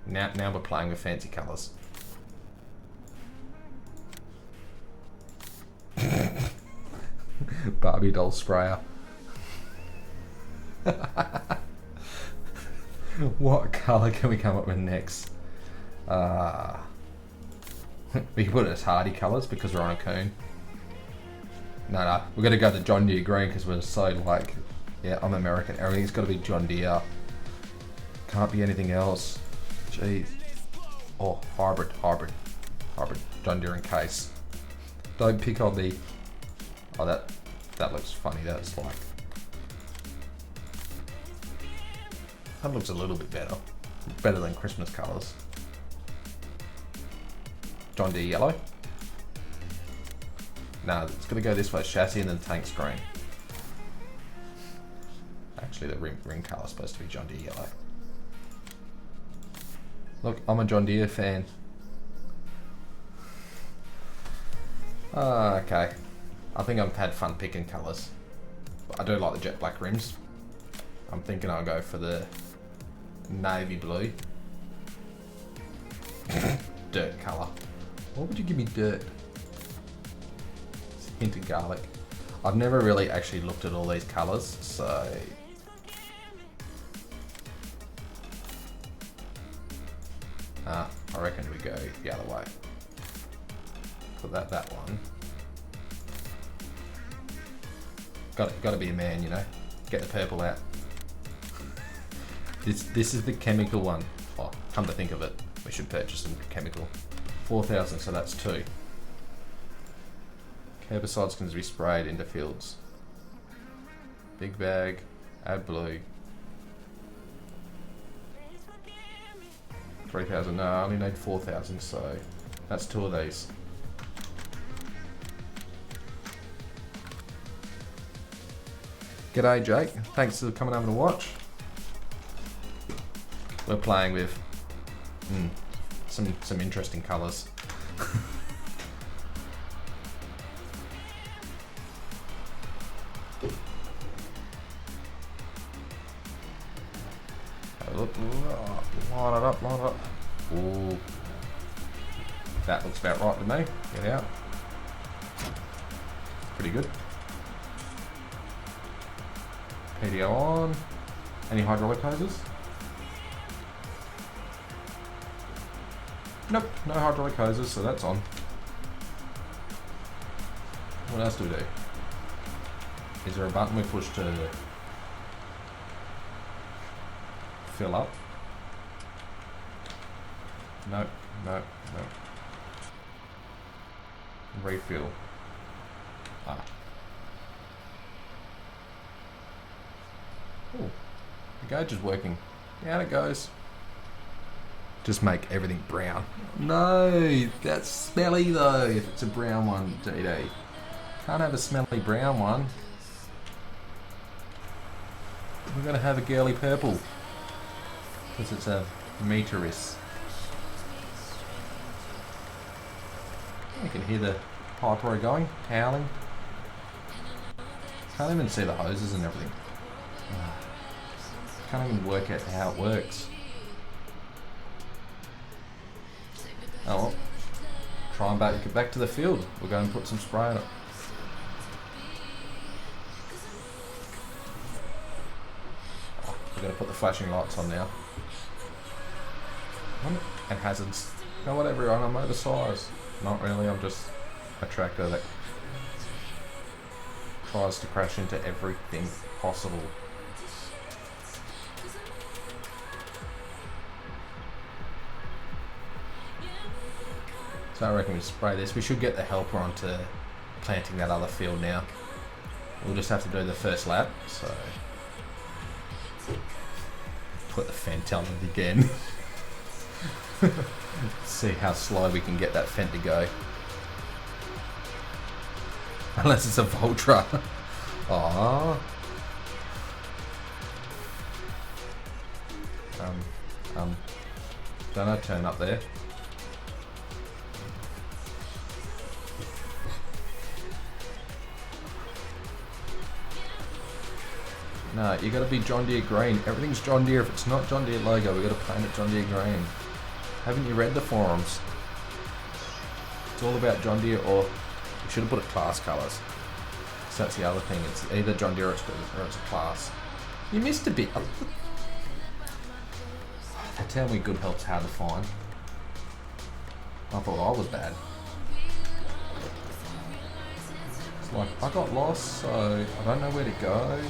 Now we're playing with fancy colours. Barbie doll sprayer. What colour can we come up with next? We can put it as hardy colours because we're on a coon. No, we're gonna go to John Deere green because we're so like, yeah, I'm American. Everything's got to be John Deere. Can't be anything else. Jeez. Oh, hybrid. John Deere in case. Don't pick on the. Oh, that looks funny. That's like. That looks a little bit better. Better than Christmas colours. John Deere yellow. No, it's gonna go this way. Chassis and then tank's green. Actually, the ring colour's supposed to be John Deere yellow. Look, I'm a John Deere fan. Okay. I think I've had fun picking colours. I do like the jet black rims. I'm thinking I'll go for the navy blue. Dirt colour. What would you give me dirt? It's a hint of garlic. I've never really actually looked at all these colours, so... I reckon we go the other way. Put that one. Got to be a man, you know. Get the purple out. This is the chemical one. Oh, come to think of it, we should purchase some chemical. 4,000, so that's 2. Herbicides can be sprayed into fields. Big bag, add blue. 3,000, no, I only need 4,000, so that's 2 of these. G'day Jake, thanks for coming over to watch. We're playing with some interesting colours. Line it up. Ooh. That looks about right to me. Get out. Pretty good. PDO on. Any hydraulic hoses? Nope, no hydraulic hoses, so that's on. What else do we do? Is there a button we push to fill up? Nope. Refill. Ah. Oh, the gauge is working. Down it goes. Just make everything brown. No, that's smelly though, if it's a brown one, DD. Can't have a smelly brown one. We're gonna have a girly purple. Because it's a meteoris. You can hear the hypero going, howling. Can't even see the hoses and everything. Can't even work out how it works. Oh well. Try and get back to the field. We'll go and put some spray on it. We're going to put the flashing lights on now. And hazards. You know what, everyone, I'm oversized. Not really, I'm just a tractor that tries to crash into everything possible. So I reckon we spray this. We should get the helper onto planting that other field now. We'll just have to do the first lap, so put the Fent on it again. See how slow we can get that Fent to go. Unless it's a Voltra. Aww. Don't I turn up there? No, you gotta be John Deere green. Everything's John Deere. If it's not John Deere logo, we gotta paint it John Deere green. Haven't you read the forums? It's all about John Deere, or you should have put it class colours. So that's the other thing. It's either John Deere or it's a class. You missed a bit. They tell me good help's hard to find. I thought I was bad. It's like I got lost, so I don't know where to go.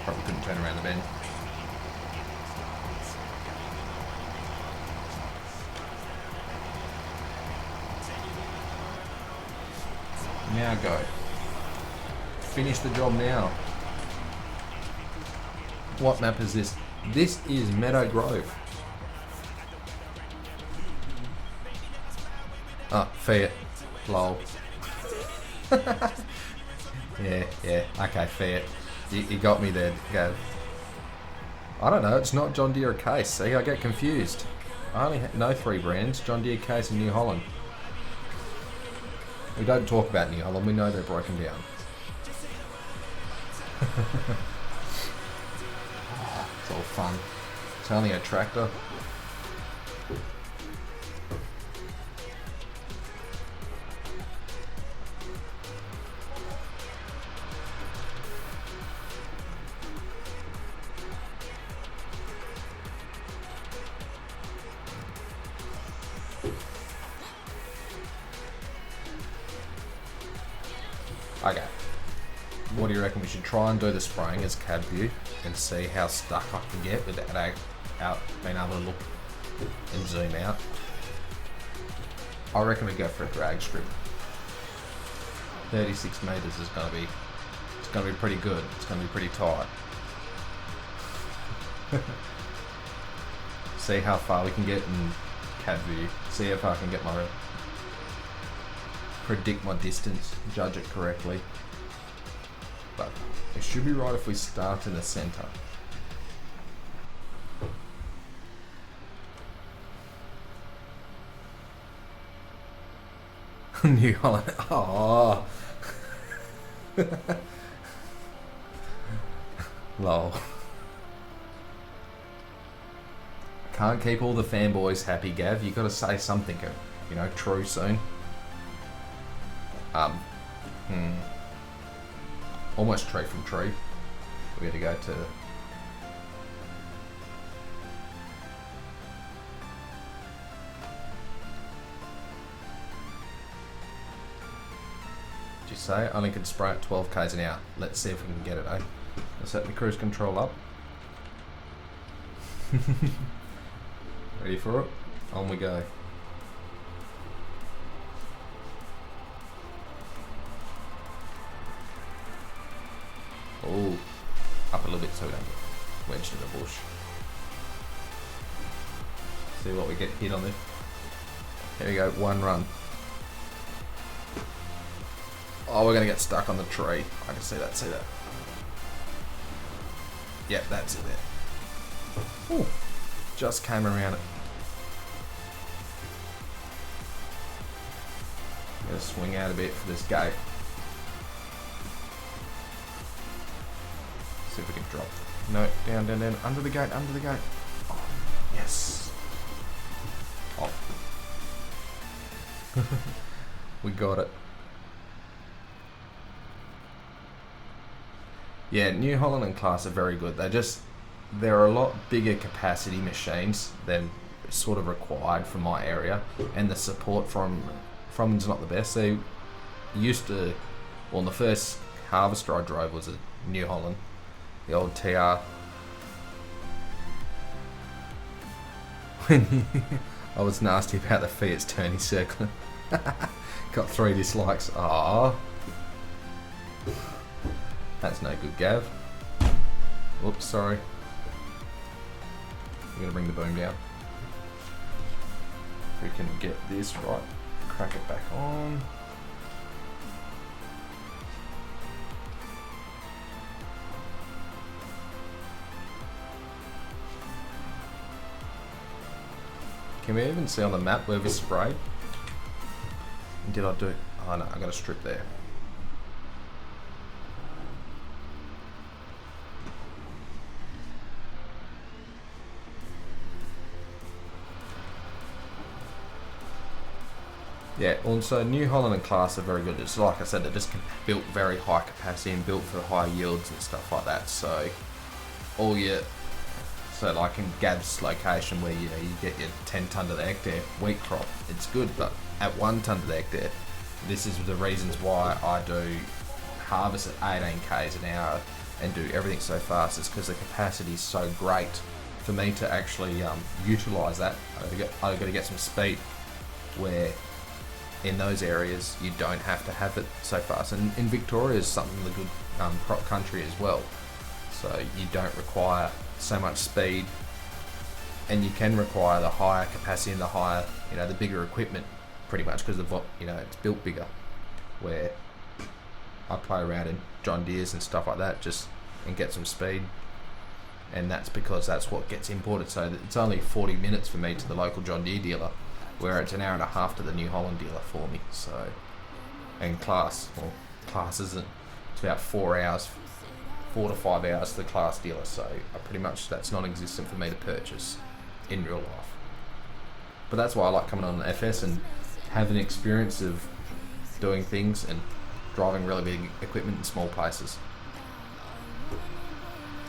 Probably couldn't turn around the bend. Now go. Finish the job now. What map is this? This is Meadow Grove. Ah, Fiat. Lol. Yeah, okay, Fiat. You got me there, Gav. I don't know, it's not John Deere or Case. See, I get confused. I only know 3 brands, John Deere, Case and New Holland. We don't talk about New Holland, we know they're broken down. It's all fun. It's only a tractor. Okay. What do you reckon we should try and do the spraying as cab view and see how stuck I can get without being able to look and zoom out? I reckon we go for a drag strip. 36 meters is gonna be pretty good. It's gonna be pretty tight. See how far we can get in cab view. See if I can get predict my distance, judge it correctly. But it should be right if we start in the center. New Holland. Oh. Lol. Can't keep all the fanboys happy, Gav. You gotta say something, you know, true soon. Almost tree from tree. We had to go to Did you say? Only can spray at 12 k's an hour. Let's see if we can get it, eh? I'll set the cruise control up. Ready for it? On we go. Oh, up a little bit so we don't get wedged in the bush. See what we get hit on this. Here we go, 1 run. Oh, we're gonna get stuck on the tree. I can see that, Yep, that's it there. Ooh, just came around it. Gonna swing out a bit for this gate. See if we can drop. No, down, under the gate, Oh, yes. Oh. We got it. Yeah, New Holland and Class are very good. They're a lot bigger capacity machines than sort of required for my area, and the support from them's not the best. They used to, well, the first harvester I drove was a New Holland, the old TR. I was nasty about the Fiat's turning circle. Got 3 dislikes. Ah, that's no good, Gav. Oops, sorry. I'm gonna bring the boom down. If we can get this right, crack it back on. Can we even see on the map where we sprayed? Did I do it? Oh no, I got a strip there. Yeah, also New Holland and Class are very good. It's like I said, they're just built very high capacity and built for high yields and stuff like that. So like in Gav's location where you get your 10 tonne to the hectare wheat crop, it's good, but at 1 tonne to the hectare, this is the reasons why I do harvest at 18 k's an hour and do everything so fast, is because the capacity is so great for me to actually utilise that. I've got to get some speed where in those areas you don't have to have it so fast, and in Victoria is something of the good crop country as well, so you don't require so much speed, and you can require the higher capacity and the higher, the bigger equipment, pretty much because it's built bigger. Where I play around in John Deere's and stuff like that and get some speed, and that's because that's what gets imported. So it's only 40 minutes for me to the local John Deere dealer, where it's an hour and a half to the New Holland dealer for me. So, and Class isn't. It's about 4 to 5 hours to the Class dealer. So pretty much that's non-existent for me to purchase in real life. But that's why I like coming on an FS and having experience of doing things and driving really big equipment in small places.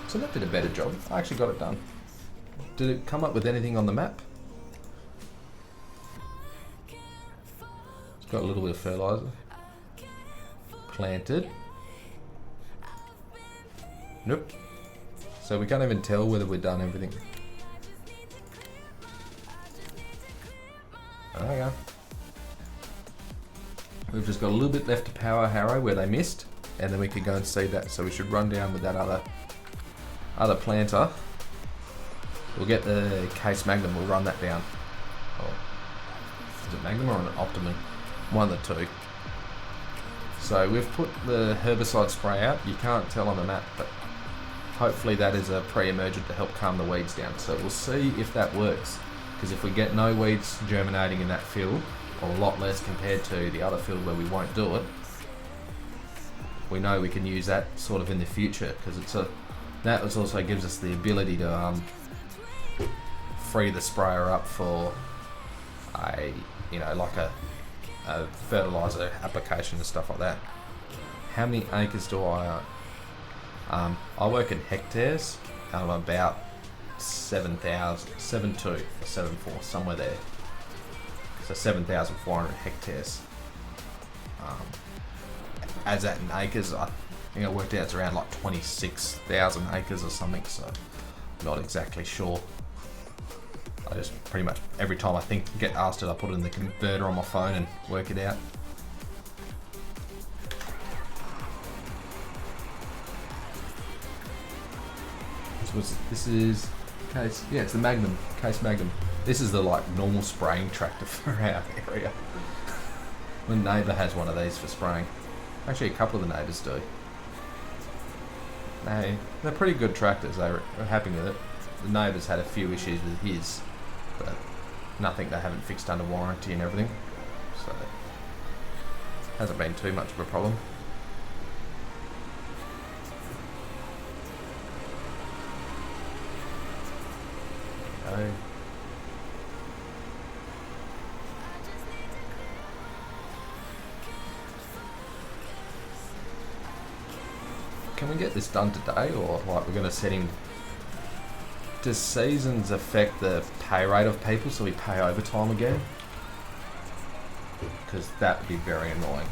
So that did a better job. I actually got it done. Did it come up with anything on the map? It's got a little bit of fertilizer. Planted. Nope. So we can't even tell whether we've done everything. There we go. We've just got a little bit left to power Harrow where they missed, and then we could go and see that. So we should run down with that other planter. We'll get the Case Magnum, we'll run that down. Oh. Is it Magnum or an Optimum? One of the two. So we've put the herbicide spray out. You can't tell on the map, but hopefully that is a pre-emergent to help calm the weeds down. So we'll see if that works. Because if we get no weeds germinating in that field, or a lot less compared to the other field where we won't do it, we know we can use that sort of in the future, because that also gives us the ability to free the sprayer up for a fertilizer application and stuff like that. How many acres do I own? I work in hectares. I'm about 7,2 or 7,4, somewhere there. So 7,400 hectares. As that in acres, I think I worked out it's around like 26,000 acres or something. So not exactly sure. I just pretty much every time I get asked it, I put it in the converter on my phone and work it out. this is case, yeah, it's the Magnum, Case Magnum. This is the like normal spraying tractor for our area. My neighbour has one of these for spraying. Actually, a couple of the neighbours do. They're pretty good tractors. They were happy with it. The neighbours had a few issues with his, but nothing they haven't fixed under warranty and everything. So hasn't been too much of a problem. Okay. Can we get this done today, or like we're going to set him? Does seasons affect the pay rate of people, so we pay overtime again? Because that would be very annoying.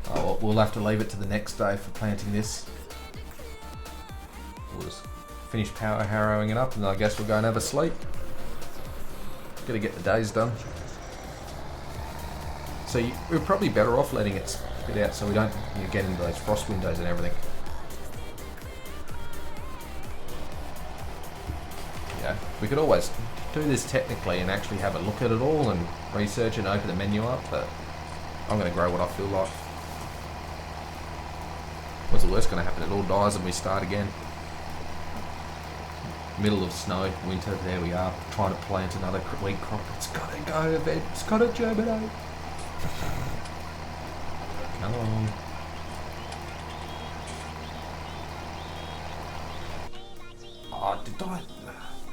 Oh, well, we'll have to leave it to the next day for planting this. We'll just finish power harrowing it up, and I guess we'll go and have a sleep. Gotta get the days done. So we're probably better off letting it spit out so we don't get into those frost windows and everything. Yeah, we could always do this technically and actually have a look at it all and research and open the menu up, but I'm going to grow what I feel like. What's the worst going to happen? It all dies and we start again. Middle of snow, winter, there we are, trying to plant another wheat crop. It's got to go, Ed. It's got to germinate. Come on. Oh, did I?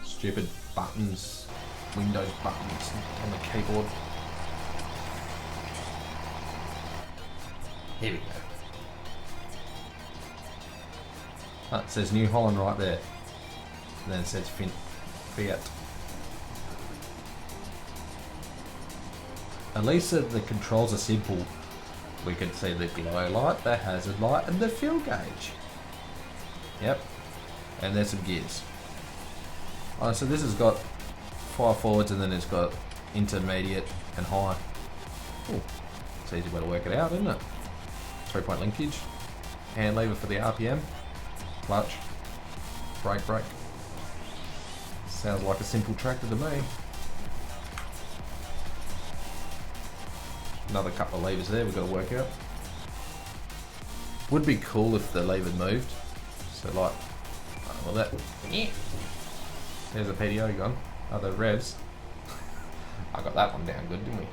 Stupid buttons, Windows buttons on the keyboard. Here we go. Oh, it says New Holland right there. And then it says Fiat. At least the controls are simple. We can see the glow light, the hazard light, and the fuel gauge. Yep. And there's some gears. Oh, so this has got 5 forwards and then it's got intermediate and high. Ooh, it's an easy way to work it out, isn't it? 3-point linkage, hand lever for the RPM, clutch, brake. Sounds like a simple tractor to me. Another couple of levers there we've got to work out. Would be cool if the lever moved. So like, well that, yeah. There's the PDO gone. Oh, the revs. I got that one down good, didn't we?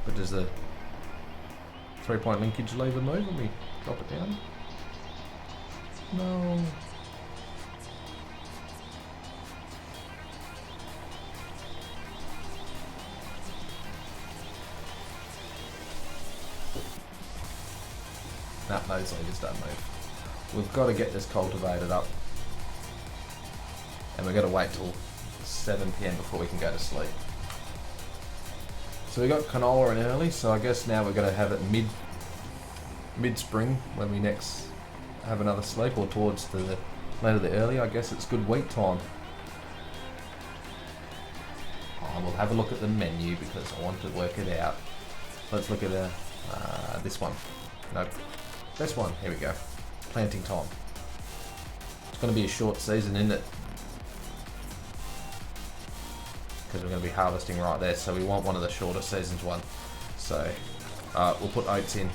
But does the 3-point linkage lever move when we drop it down? No. Nah, those levers don't move. We've got to get this cultivated up. And we've got to wait till 7 PM before we can go to sleep. So we got canola in early, so I guess now we're going to have it mid-spring when we next have another sleep, or towards the later the early. I guess it's good wheat time. Oh, we'll have a look at the menu because I want to work it out. Let's look at this one. Nope. This one. Here we go. Planting time. It's going to be a short season, isn't it? Because we're going to be harvesting right there, so we want one of the shorter seasons one. So we'll put oats in.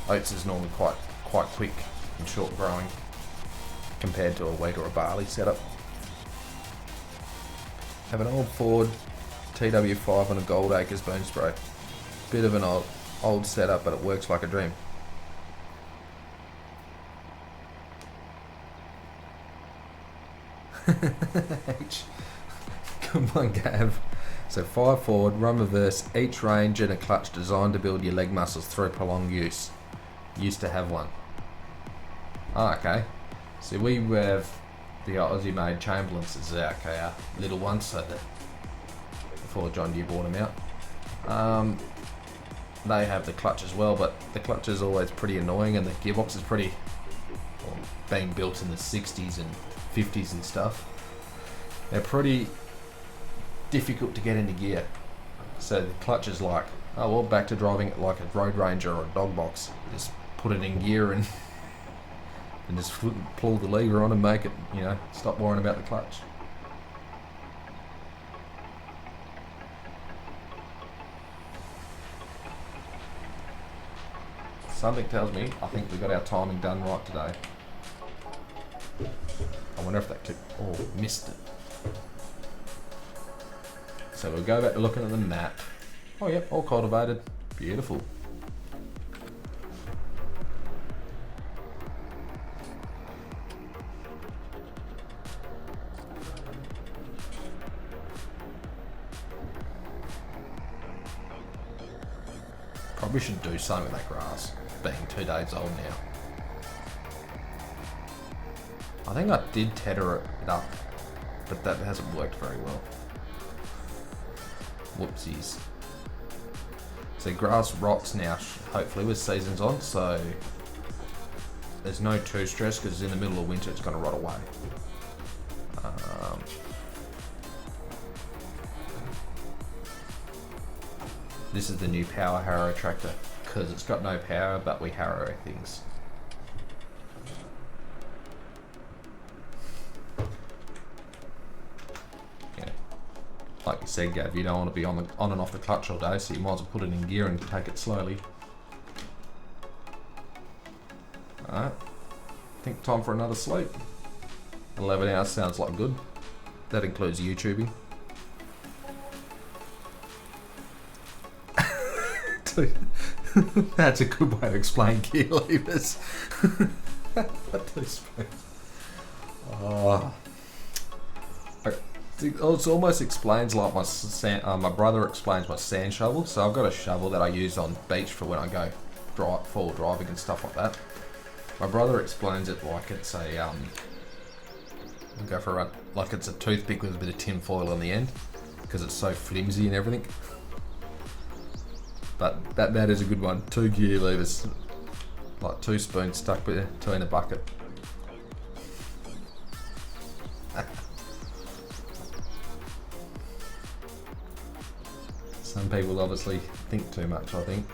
Oats is normally quite quick and short growing compared to a wheat or a barley setup. Have an old Ford TW5 on a Gold Acres boom spray. Bit of an old setup, but it works like a dream. Come on, Gav. So 5 forward, run reverse, each range and a clutch designed to build your leg muscles through prolonged use. Used to have one. Oh, okay. So we have the Aussie made Chamberlains as our little ones, so that before John Deere bought them out. They have the clutch as well, but the clutch is always pretty annoying, and the gearbox is pretty, well, being built in the 60s and 50s and stuff. They're pretty difficult to get into gear. So the clutch is like, oh well, back to driving it like a Road Ranger or a dog box. Just put it in gear and and just pull the lever on and make it, you know, stop worrying about the clutch. Something tells me I think we got our timing done right today. I wonder if that clip, oh, missed it. So we'll go back to looking at the map. Oh yep, all cultivated, beautiful. Probably should do something with that grass, being 2 days old now. I think I did tether it up, but that hasn't worked very well. Whoopsies. So grass rots now, hopefully with seasons on, so there's no too stress because in the middle of winter it's going to rot away. This is the new power harrow tractor because it's got no power, but we harrow things. Yeah, like you said, Gav, you don't want to be on and off the clutch all day, so you might as well put it in gear and take it slowly. Alright, I think time for another sleep. 11 hours sounds like good. That includes YouTubing. That's a good way to explain gear levers. Oh. It almost explains like my brother explains my sand shovel. So I've got a shovel that I use on beach for when I go fall driving and stuff like that. My brother explains it like it's a go for a run, like it's a toothpick with a bit of tin foil on the end because it's so flimsy and everything. But that is a good one. 2 gear levers, like 2 spoons stuck with 2 in a bucket. Some people obviously think too much, I think.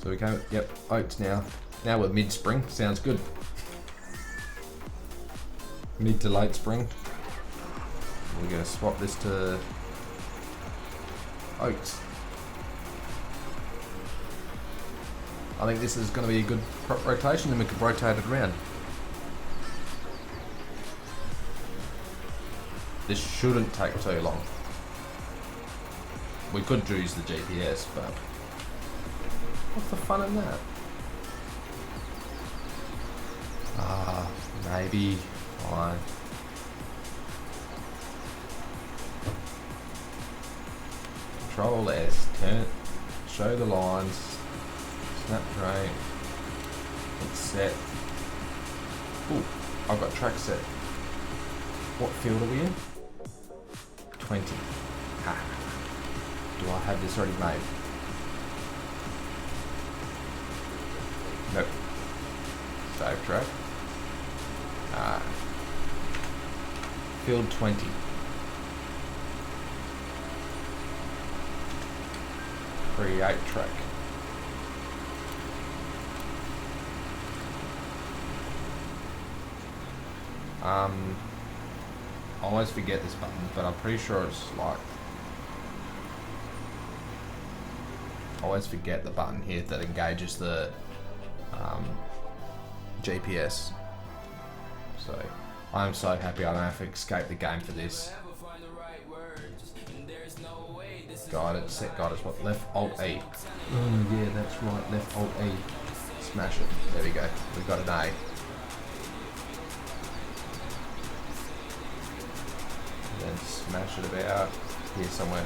So we go, yep, oats now. Now we're mid-spring, sounds good. Mid to late spring. We're gonna swap this to oats. I think this is going to be a good rotation, and we can rotate it around. This shouldn't take too long. We could use the GPS, but what's the fun in that? Maybe fine. Control S, turn, show the lines, snap drain, it's set. Ooh, I've got track set. What field are we in? 20. Ha. Do I have this already made? Nope. Save track. Field 20. Create track. I always forget this button, but I'm pretty sure it's like, I always forget the button here that engages the GPS. So I'm so happy I don't have to escape the game for this. Guidance, set guidance, what? Left Alt E. Oh yeah, that's right, left Alt E. Smash it. There we go. We've got an A. And then smash it about here somewhere.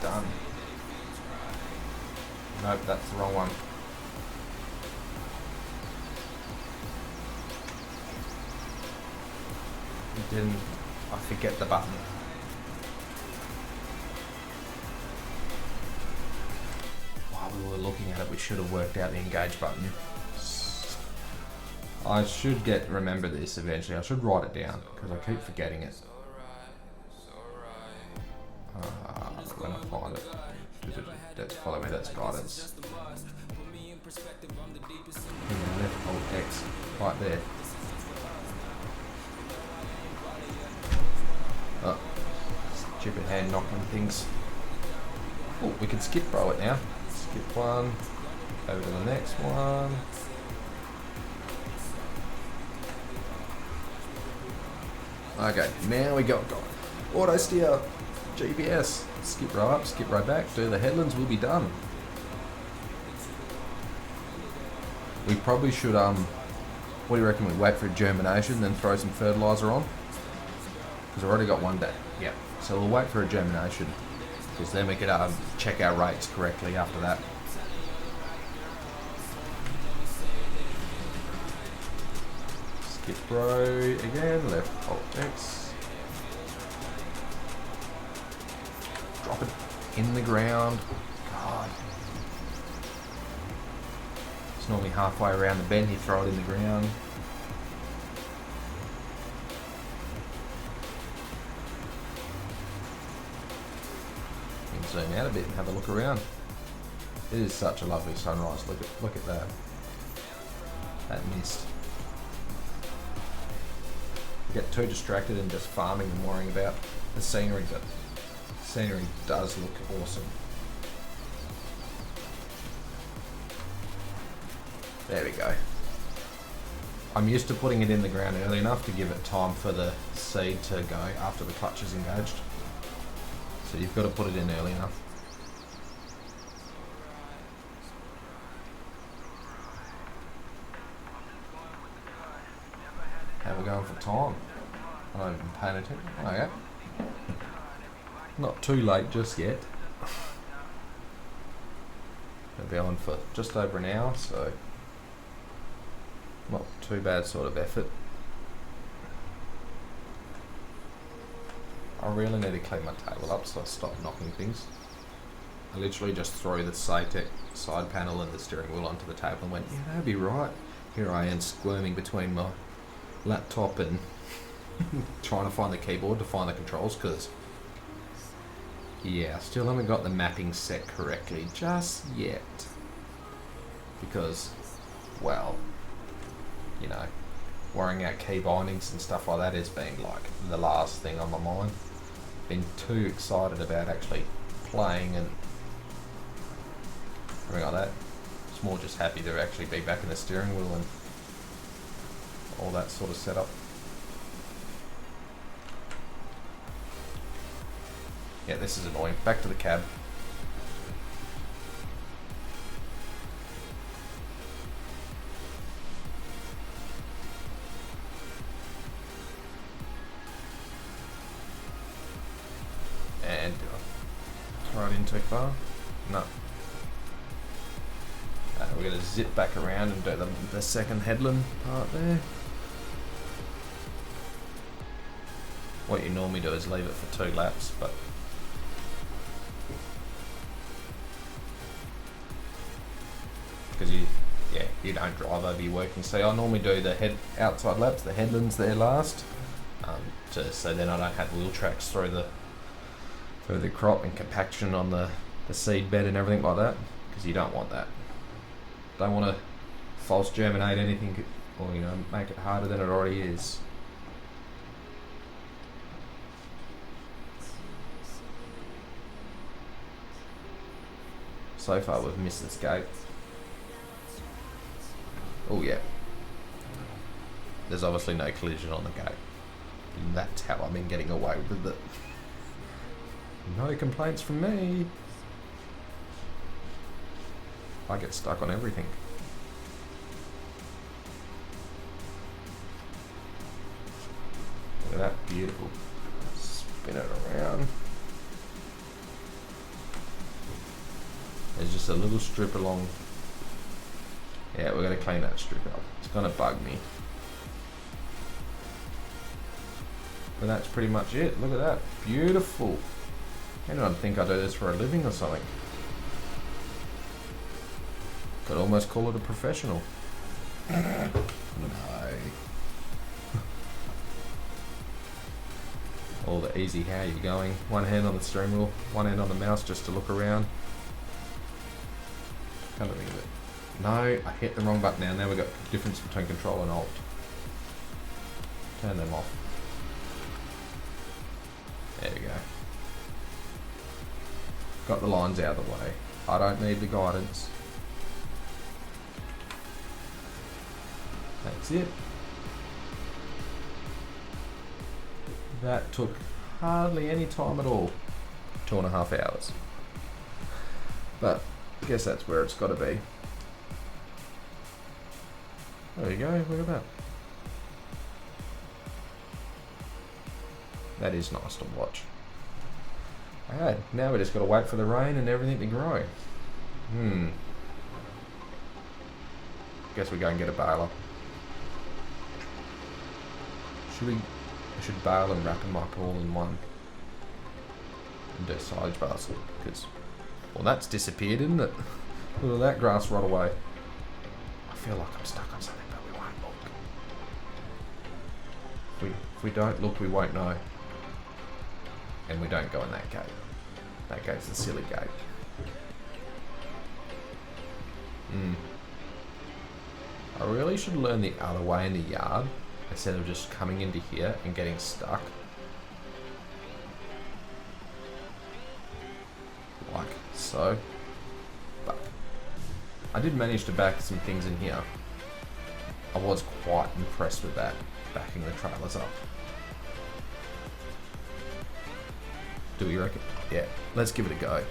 Done. Nope, that's the wrong one. I forget the button. While we were looking at it, we should have worked out the engage button. I should remember this eventually. I should write it down because I keep forgetting it. When I find it, that's follow me. That's guidance. right there. Oh, stupid hand knocking things. Oh, we can skip row it now. Skip one, over to the next one. Okay, now we got auto steer, GPS, skip row up, skip row back, do the headlands, we'll be done. We probably should, what do you reckon, we wait for germination, then throw some fertiliser on? Because I've already got one day. Yeah, so we'll wait for a germination, because then we could check our rates correctly after that. Skip row again, left alt X. Drop it in the ground. God. It's normally halfway around the bend, you throw it in the ground. You can zoom out a bit and have a look around. It is such a lovely sunrise. Look at that. That mist. Get too distracted and just farming and worrying about the scenery, but the scenery does look awesome. There we go. I'm used to putting it in the ground early enough to give it time for the seed to go after the clutch is engaged. So you've got to put it in early enough. How we going for time? I'm not even paying attention. Okay. Not too late just yet. We'll be on for just over an hour, so not too bad sort of effort. I really need to clean my table up so I stop knocking things. I literally just threw the Satec side panel and the steering wheel onto the table and went, yeah, that'd be right. Here I am squirming between my laptop and trying to find the keyboard to find the controls, because yeah, I still haven't got the mapping set correctly just yet, because, well, you know, worrying out key bindings and stuff like that has been like the last thing on my mind. Been too excited about actually playing and everything like that. It's more just happy to actually be back in the steering wheel and all that sort of setup. Yeah, this is annoying. Back to the cab. And did I throw it in too far? No. We're going to zip back around and do the second headland part there. What you normally do is leave it for 2 laps, but because you don't drive over your working. So I normally do the outside laps, the headlands there last, so then I don't have wheel tracks through the crop and compaction on the seed bed and everything like that, because you don't want that. Don't want to false germinate anything, or make it harder than it already is. So far we've missed this gate. Oh yeah. There's obviously no collision on the gate. And that's how I've been getting away with it. No complaints from me. I get stuck on everything. Look at that, beautiful. Spin it around. There's just a little strip along. Yeah, we're going to clean that strip up. It's going to bug me. But that's pretty much it. Look at that. Beautiful. Anyone think I do this for a living or something? Could almost call it a professional. No. All the easy how you going. One hand on the steering wheel, one hand on the mouse just to look around. Come to think of it. No, I hit the wrong button now. Now we've got the difference between Control and Alt. Turn them off. There we go. Got the lines out of the way. I don't need the guidance. That's it. That took hardly any time at all. 2.5 hours. But I guess that's where it's got to be. There you go, look at that. That is nice to watch. Okay, now we just got to wait for the rain and everything to grow. Guess we go and get a baler. I should bale and wrap them up all in one. And do silage bales. Because, well, that's disappeared, isn't it? Look at that grass rot away. I feel like I'm stuck on something, but we won't look. If we don't look, we won't know. And we don't go in that gate. That gate's the silly gate. I really should learn the other way in the yard instead of just coming into here and getting stuck. Like so. But I did manage to back some things in here. I was quite impressed with that, backing the trailers up. Do we reckon? Yeah, let's give it a go.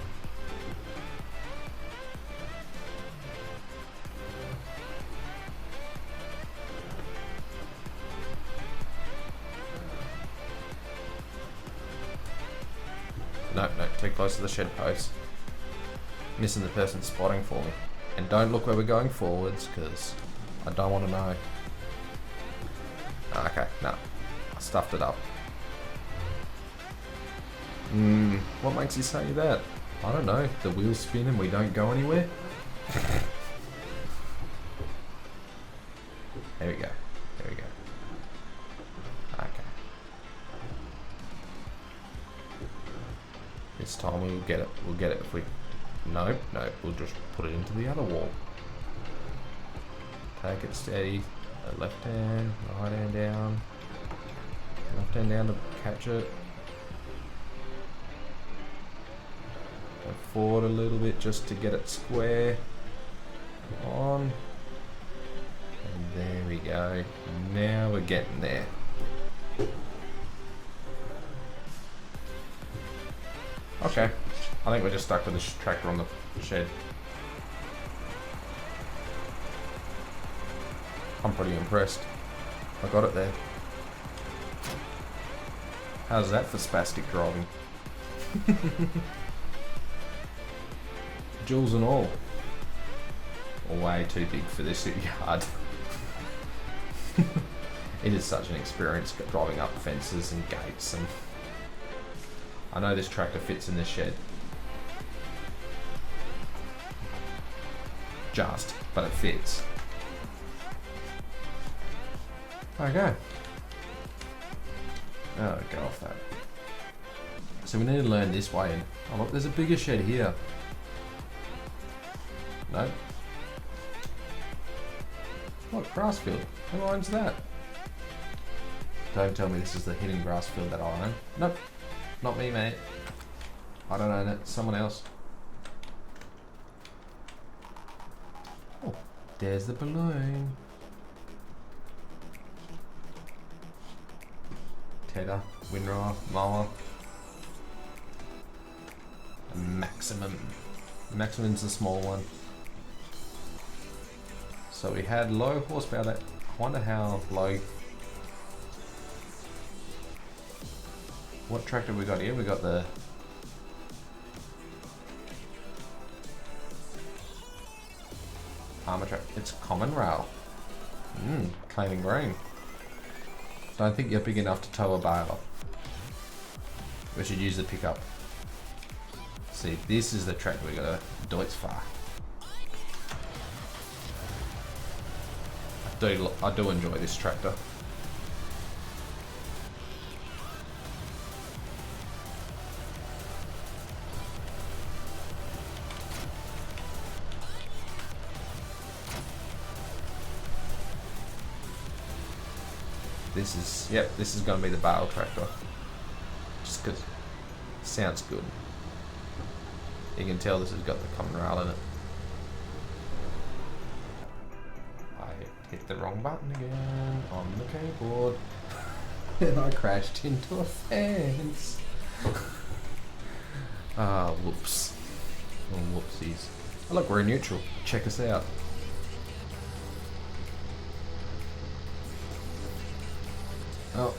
No, too close to the shed post. Missing the person spotting for me. And don't look where we're going forwards, because I don't want to know. Okay, no. I stuffed it up. What makes you say that? I don't know. The wheels spin and we don't go anywhere? There we go. There we go. Okay. This time we'll get it. We'll get it if we... Nope. We'll just put it into the other wall. Take it steady. Left hand, right hand down. Left hand down to catch it. Go forward a little bit just to get it square. On. And there we go. Now we're getting there. Okay. I think we're just stuck with the tractor on the shed. I'm pretty impressed. I got it there. How's that for spastic driving? Jewels and all. Way too big for this yard. It is such an experience driving up fences and gates, and I know this tractor fits in this shed. Just, but it fits. Okay. Oh, get off that. So we need to learn this way. And oh look, there's a bigger shed here. No. What, grass field? Who owns that? Don't tell me this is the hidden grass field that I own. Nope. Not me, mate. I don't own it. Someone else. Oh, there's the balloon. Tedder, windrower, mower. A maximum. Maximum's the small one. So we had low horsepower. That I wonder how low. What tractor we got here? We got the armor track. It's common rail. Claiming green. Don't think you're big enough to tow a baler. We should use the pickup. See, this is the tractor we got a Deutz far. I do enjoy this tractor. this is, yep, this is going to be the bale tractor. Just because it sounds good. You can tell this has got the common rail in it. I hit the wrong button again on the keyboard. And I crashed into a fence. Ah, whoops. Oh, whoopsies. Oh, look, we're in neutral. Check us out. Oh.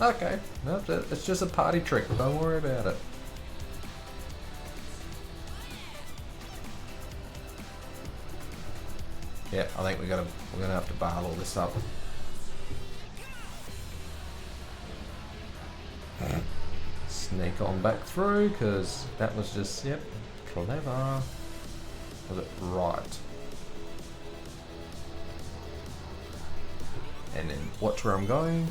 Okay. No, it's just a party trick. Don't worry about it. Yeah, I think we're gonna have to bale all this up. Sneak on back through, because that was just, yep, clever. Was it right? And then watch where I'm going.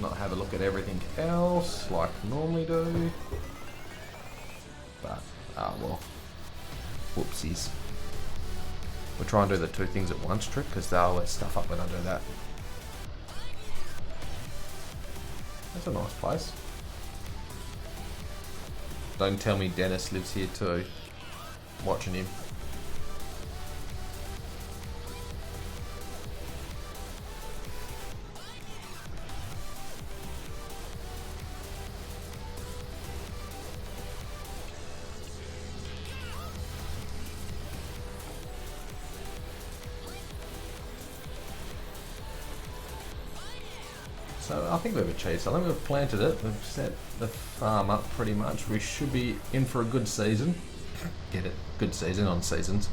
Not have a look at everything else like I normally do. But, well. Whoopsies. We'll try and do the two things at once trick, because they'll let stuff up when I do that. That's a nice place. Don't tell me Dennis lives here too. Watching him. So I think we've achieved something. We've planted it. We've set the farm up pretty much. We should be in for a good season. Get it? Good season on seasons.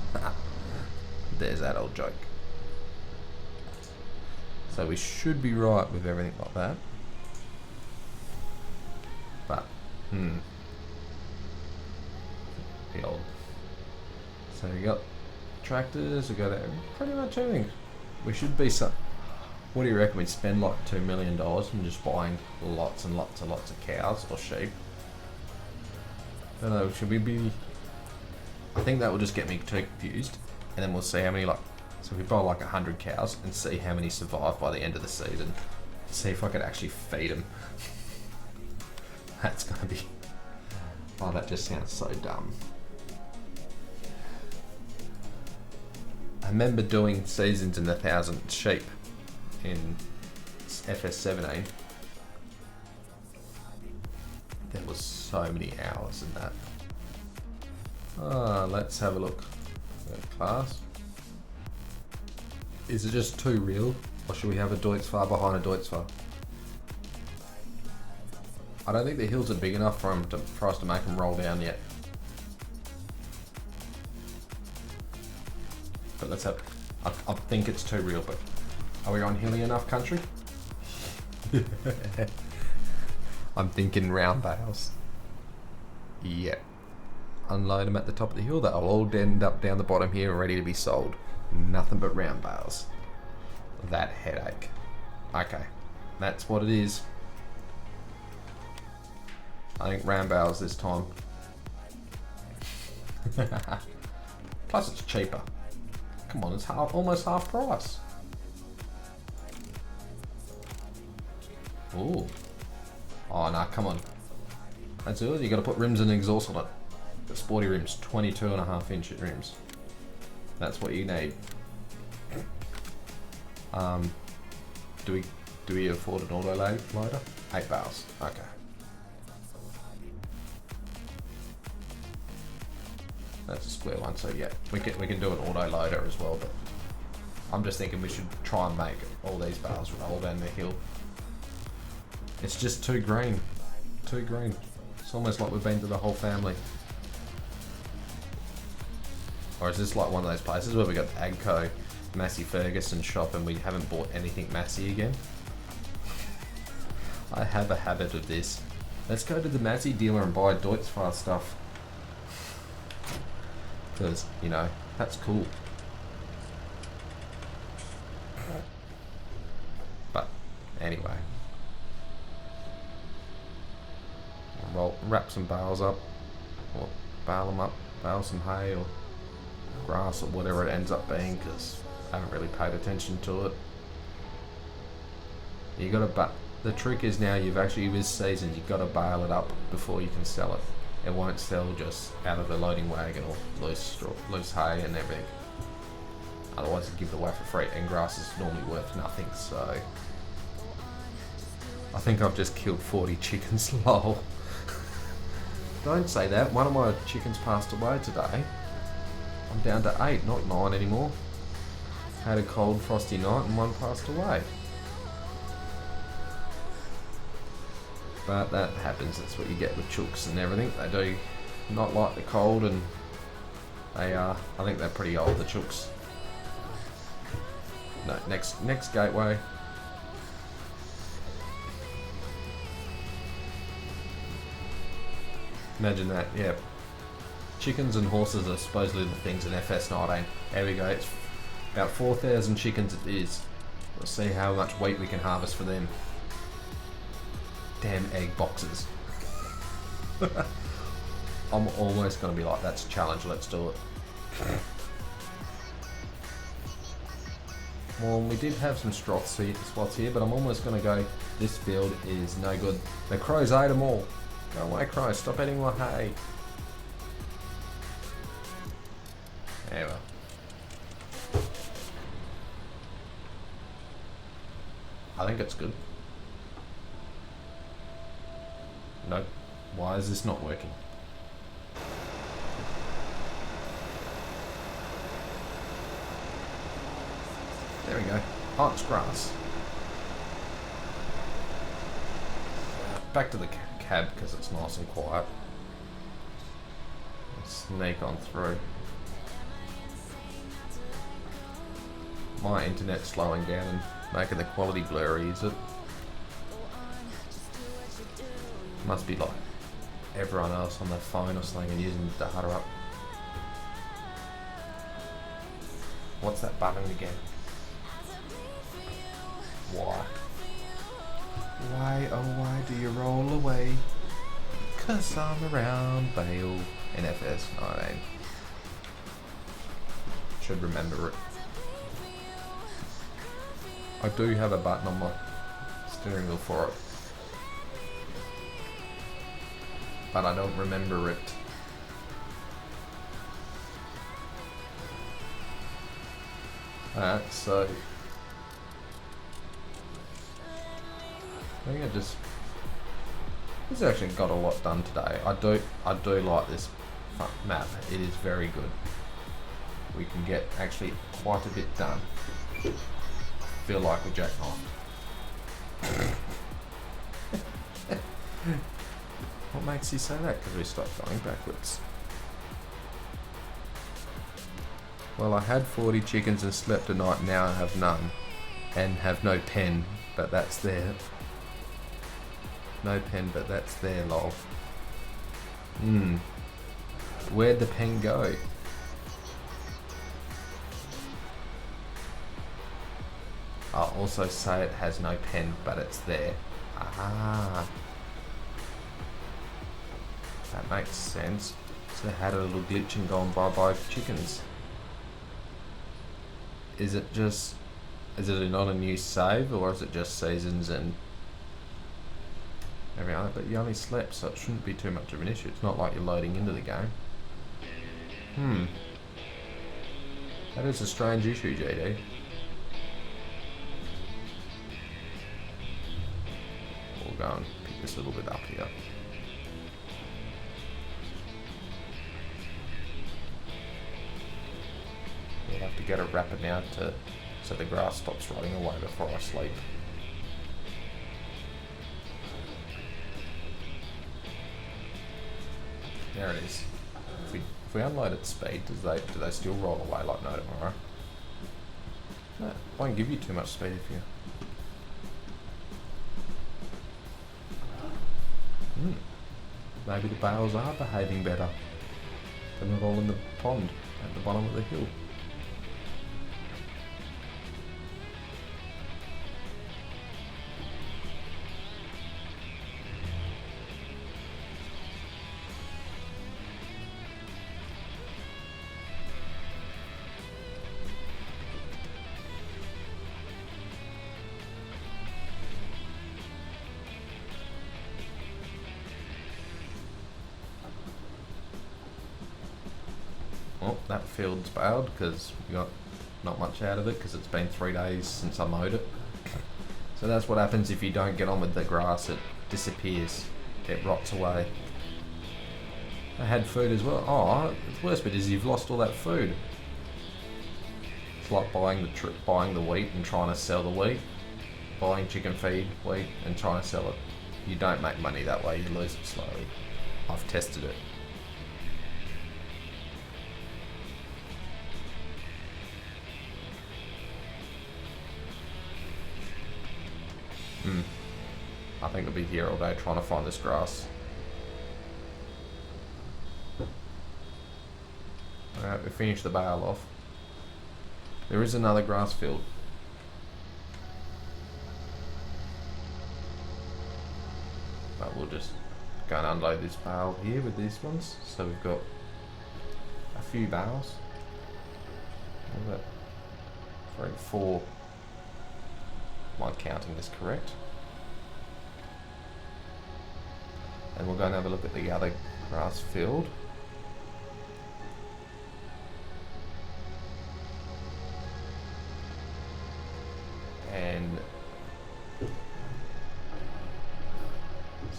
There's that old joke. So we should be right with everything like that. But, the old. So we got tractors. We got pretty much everything. We should be some. What do you reckon? We'd spend like $2 million on just buying lots and lots and lots of cows or sheep. I don't know, should we be... I think that will just get me too confused. And then we'll see how many, like... So we buy like 100 cows and see how many survive by the end of the season. See if I could actually feed them. That's gonna be... Oh, that just sounds so dumb. I remember doing seasons in 1,000 sheep in FS19. There was so many hours in that. Let's have a look. Class. Is it just too real? Or should we have a Deutzfahr behind a Deutzfahr? I don't think the hills are big enough for us to make them roll down yet. But let's have... I think it's too real, but... Are we on hilly enough country? I'm thinking round bales. Yeah. Unload them at the top of the hill. That'll all end up down the bottom here and ready to be sold. Nothing but round bales. That headache. Okay. That's what it is. I think round bales this time. Plus it's cheaper. Come on, it's almost half price. Ooh. Oh no, come on. That's it. You got to put rims and exhaust on it. The sporty rims, 22.5-inch rims. That's what you need. Do we afford an auto loader? 8 bales. Okay. That's a square one, so yeah, we can do an auto loader as well. But I'm just thinking we should try and make all these bales roll down the hill. It's just too green. Too green. It's almost like we've been to the whole family. Or is this like one of those places where we got Agco, Massey Ferguson shop and we haven't bought anything Massey again? I have a habit of this. Let's go to the Massey dealer and buy Deutzfahr stuff. Because, you know, that's cool. But, anyway. Wrap some bales up, or bale some hay, or grass, or whatever it ends up being, because I haven't really paid attention to it. You gotta, but the trick is now with seasons, you've got to bale it up before you can sell it. It won't sell just out of the loading wagon or loose hay and everything. Otherwise, you give it away for free, and grass is normally worth nothing. So, I think I've just killed 40 chickens. Lol. Don't say that. One of my chickens passed away today. I'm down to 8, not 9 anymore. Had a cold, frosty night, and one passed away. But that happens. That's what you get with chooks and everything. They do not like the cold, and they are. I think they're pretty old, the chooks. No, next gateway. Imagine that. Yeah. Chickens and horses are supposedly the things in FS19. There we go. It's about 4,000 chickens it is. Let's see how much wheat we can harvest for them. Damn egg boxes. I'm almost going to be like, that's a challenge, let's do it. Well, we did have some spots here, but I'm almost going to go, this field is no good. The crows ate them all. Go away, crows, stop eating my hay. There we go. I think it's good. Nope. Why is this not working? There we go. Oh, it's grass. Back to the cab because it's nice and quiet. Let's sneak on through. My internet's slowing down and making the quality blurry, is it? Must be like everyone else on their phone or something and using the data up. What's that button again? Why? Why, oh why do you roll away? 'Cause I'm around Bale in FS19. Should remember it. I do have a button on my steering wheel for it, but I don't remember it. Alright, so I think this actually got a lot done today. I do like this map. It is very good. We can get actually quite a bit done. Feel like we're jacking off. What makes you say that? Because we stopped going backwards. Well, I had 40 chickens and slept a night, now I have none. And have no pen, but that's there. No pen, but that's there, lol. Where'd the pen go? I'll also say it has no pen, but it's there. Ah. That makes sense. So it had a little glitch and gone bye-bye chickens. Is it not a new save, or is it just seasons and every other? But you only slept, so it shouldn't be too much of an issue. It's not like you're loading into the game. That is a strange issue, JD. We'll go and pick this a little bit up here. We'll have to get a wrapper now so the grass stops rotting away before I sleep. There it is. If we unload at speed, do they still roll away like no tomorrow? No, it won't give you too much speed if you... Maybe the bales are behaving better. They're not all in the pond at the bottom of the hill. Well, that field's baled because we got not much out of it because it's been 3 days since I mowed it. So that's what happens if you don't get on with the grass. It disappears. It rots away. I had food as well. Oh, the worst bit is you've lost all that food. It's like buying the wheat and trying to sell the wheat. Buying chicken feed, wheat, and trying to sell it. You don't make money that way. You lose it slowly. I've tested it. I think I'll be here all day trying to find this grass. Alright, we finished the bale off. There is another grass field. But we'll just go and unload this bale here with these ones. So we've got a few bales. What is that? 3, 4. Am I counting this correct? And we'll go and have a look at the other grass field. And so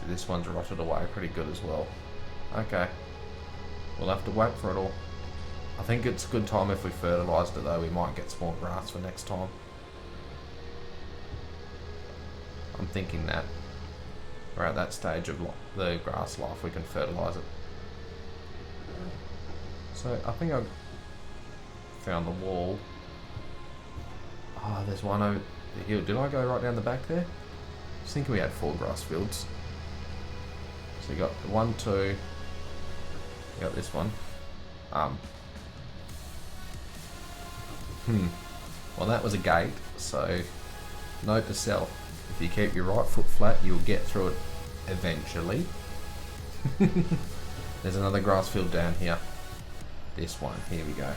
this one's rotted away pretty good as well. Okay, we'll have to wait for it all. I think it's a good time if we fertilised it though. We might get some more grass for next time. I'm thinking that we're at that stage of the grass life, we can fertilise it. So I think I've found the wall. Oh, there's one over the hill. Did I go right down the back there? I was thinking we had 4 grass fields. So you got the 1, 2. You got this one. Well, that was a gate. So note to self: if you keep your right foot flat, you'll get through it eventually. There's another grass field down here. This one. Here we go.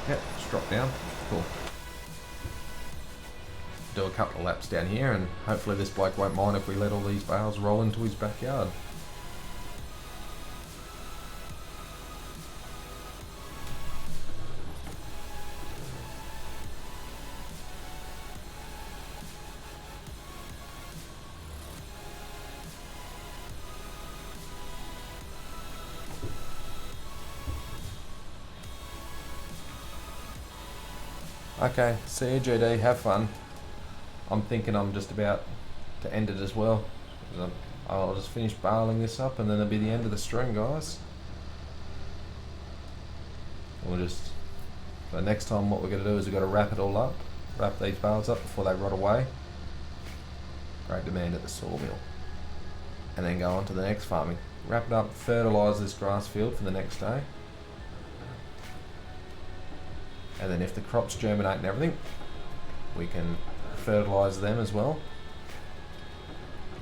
Yep, just drop down. Cool. Do a couple of laps down here and hopefully this bloke won't mind if we let all these bales roll into his backyard. Okay, see you GD, have fun. I'm thinking I'm just about to end it as well. I'll just finish baling this up and then it'll be the end of the string, guys. So next time what we're going to do is we've got to wrap it all up. Wrap these bales up before they rot away. Great demand at the sawmill. And then go on to the next farming. Wrap it up, fertilise this grass field for the next day. And then if the crops germinate and everything, we can fertilise them as well.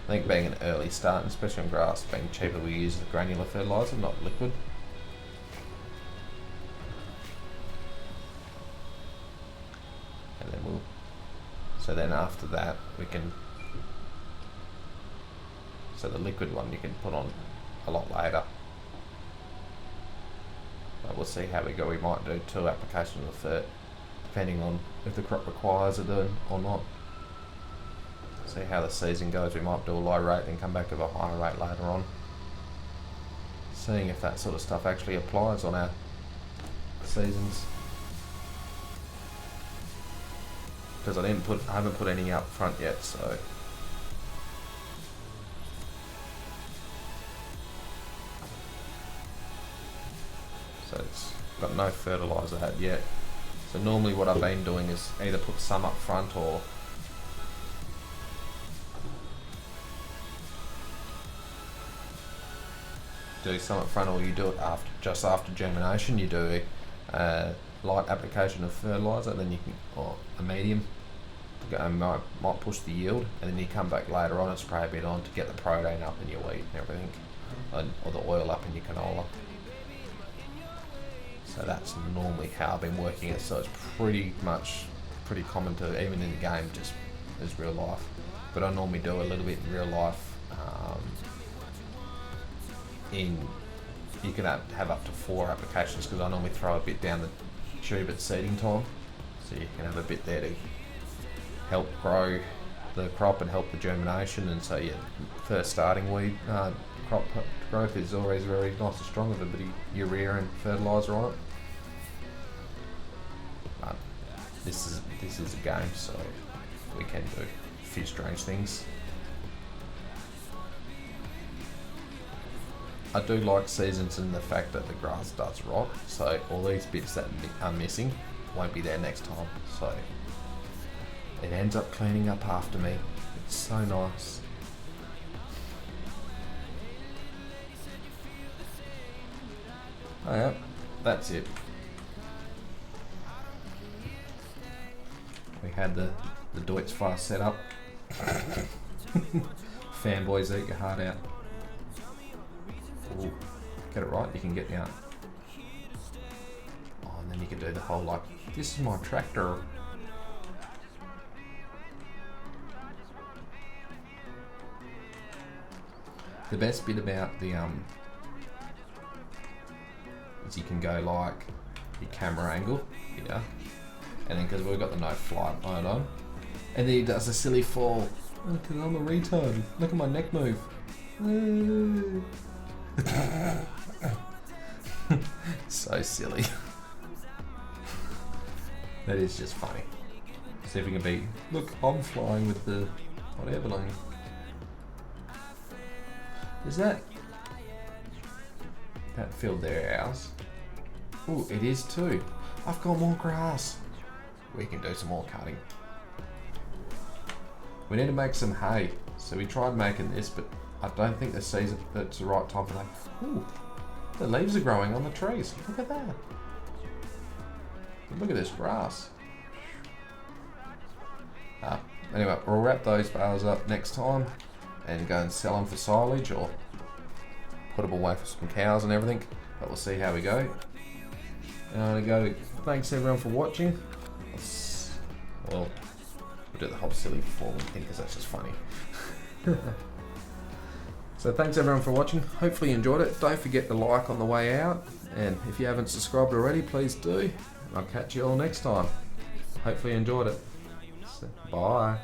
I think being an early start, especially on grass, being cheaper, we use the granular fertiliser, not liquid. And then so then after that we can, so the liquid one you can put on a lot later. But we'll see how we go. We might do 2 applications of fert, depending on if the crop requires it or not. See how the season goes. We might do a low rate and come back with a higher rate later on. Seeing if that sort of stuff actually applies on our seasons. Because I haven't put any up front yet, so. So it's got no fertiliser out yet. So normally what I've been doing is either put some up front or do some up front, or you do it just after germination. You do a light application of fertiliser, then you can, or a medium, might push the yield, and then you come back later on and spray a bit on to get the protein up in your wheat and everything, or the oil up in your canola. So that's normally how I've been working it. So it's pretty common to, even in the game, just as real life. But I normally do a little bit in real life you can have up to 4 applications, because I normally throw a bit down the tube at seeding time, so you can have a bit there to help grow the crop and help the germination. And so your first starting weed crop growth is always very nice and strong with a bit of urea and fertiliser on it. But this is a game, so we can do a few strange things. I do like seasons in the fact that the grass does rot, so all these bits that are missing won't be there next time, so it ends up cleaning up after me. It's so nice. Oh yeah, that's it. We had the Deutz fire set up. Fanboys, eat your heart out. Ooh, get it right, you can get down. Oh, and then you can do the whole like, this is my tractor. The best bit about the is you can go like your camera angle, yeah, and then because we've got the no flight mode on, and then he does a silly fall. Because I'm a retard. Look at my neck move. So silly. That is just funny. See if we can be. Look, I'm flying with the hot air balloon. Is that field there ours? Oh, it is too. I've got more grass. We can do some more cutting. We need to make some hay. So we tried making this, but I don't think the season that's the right time for that. Ooh, the leaves are growing on the trees. Look at that. Look at this grass. Anyway, we'll wrap those bales up next time and go and sell them for silage or put them away for some cows and everything. But we'll see how we go. Thanks everyone for watching. Well, we'll do the whole silly forward thing because that's just funny. So thanks everyone for watching. Hopefully you enjoyed it. Don't forget to like on the way out. And if you haven't subscribed already, please do. I'll catch you all next time. Hopefully you enjoyed it. So, bye.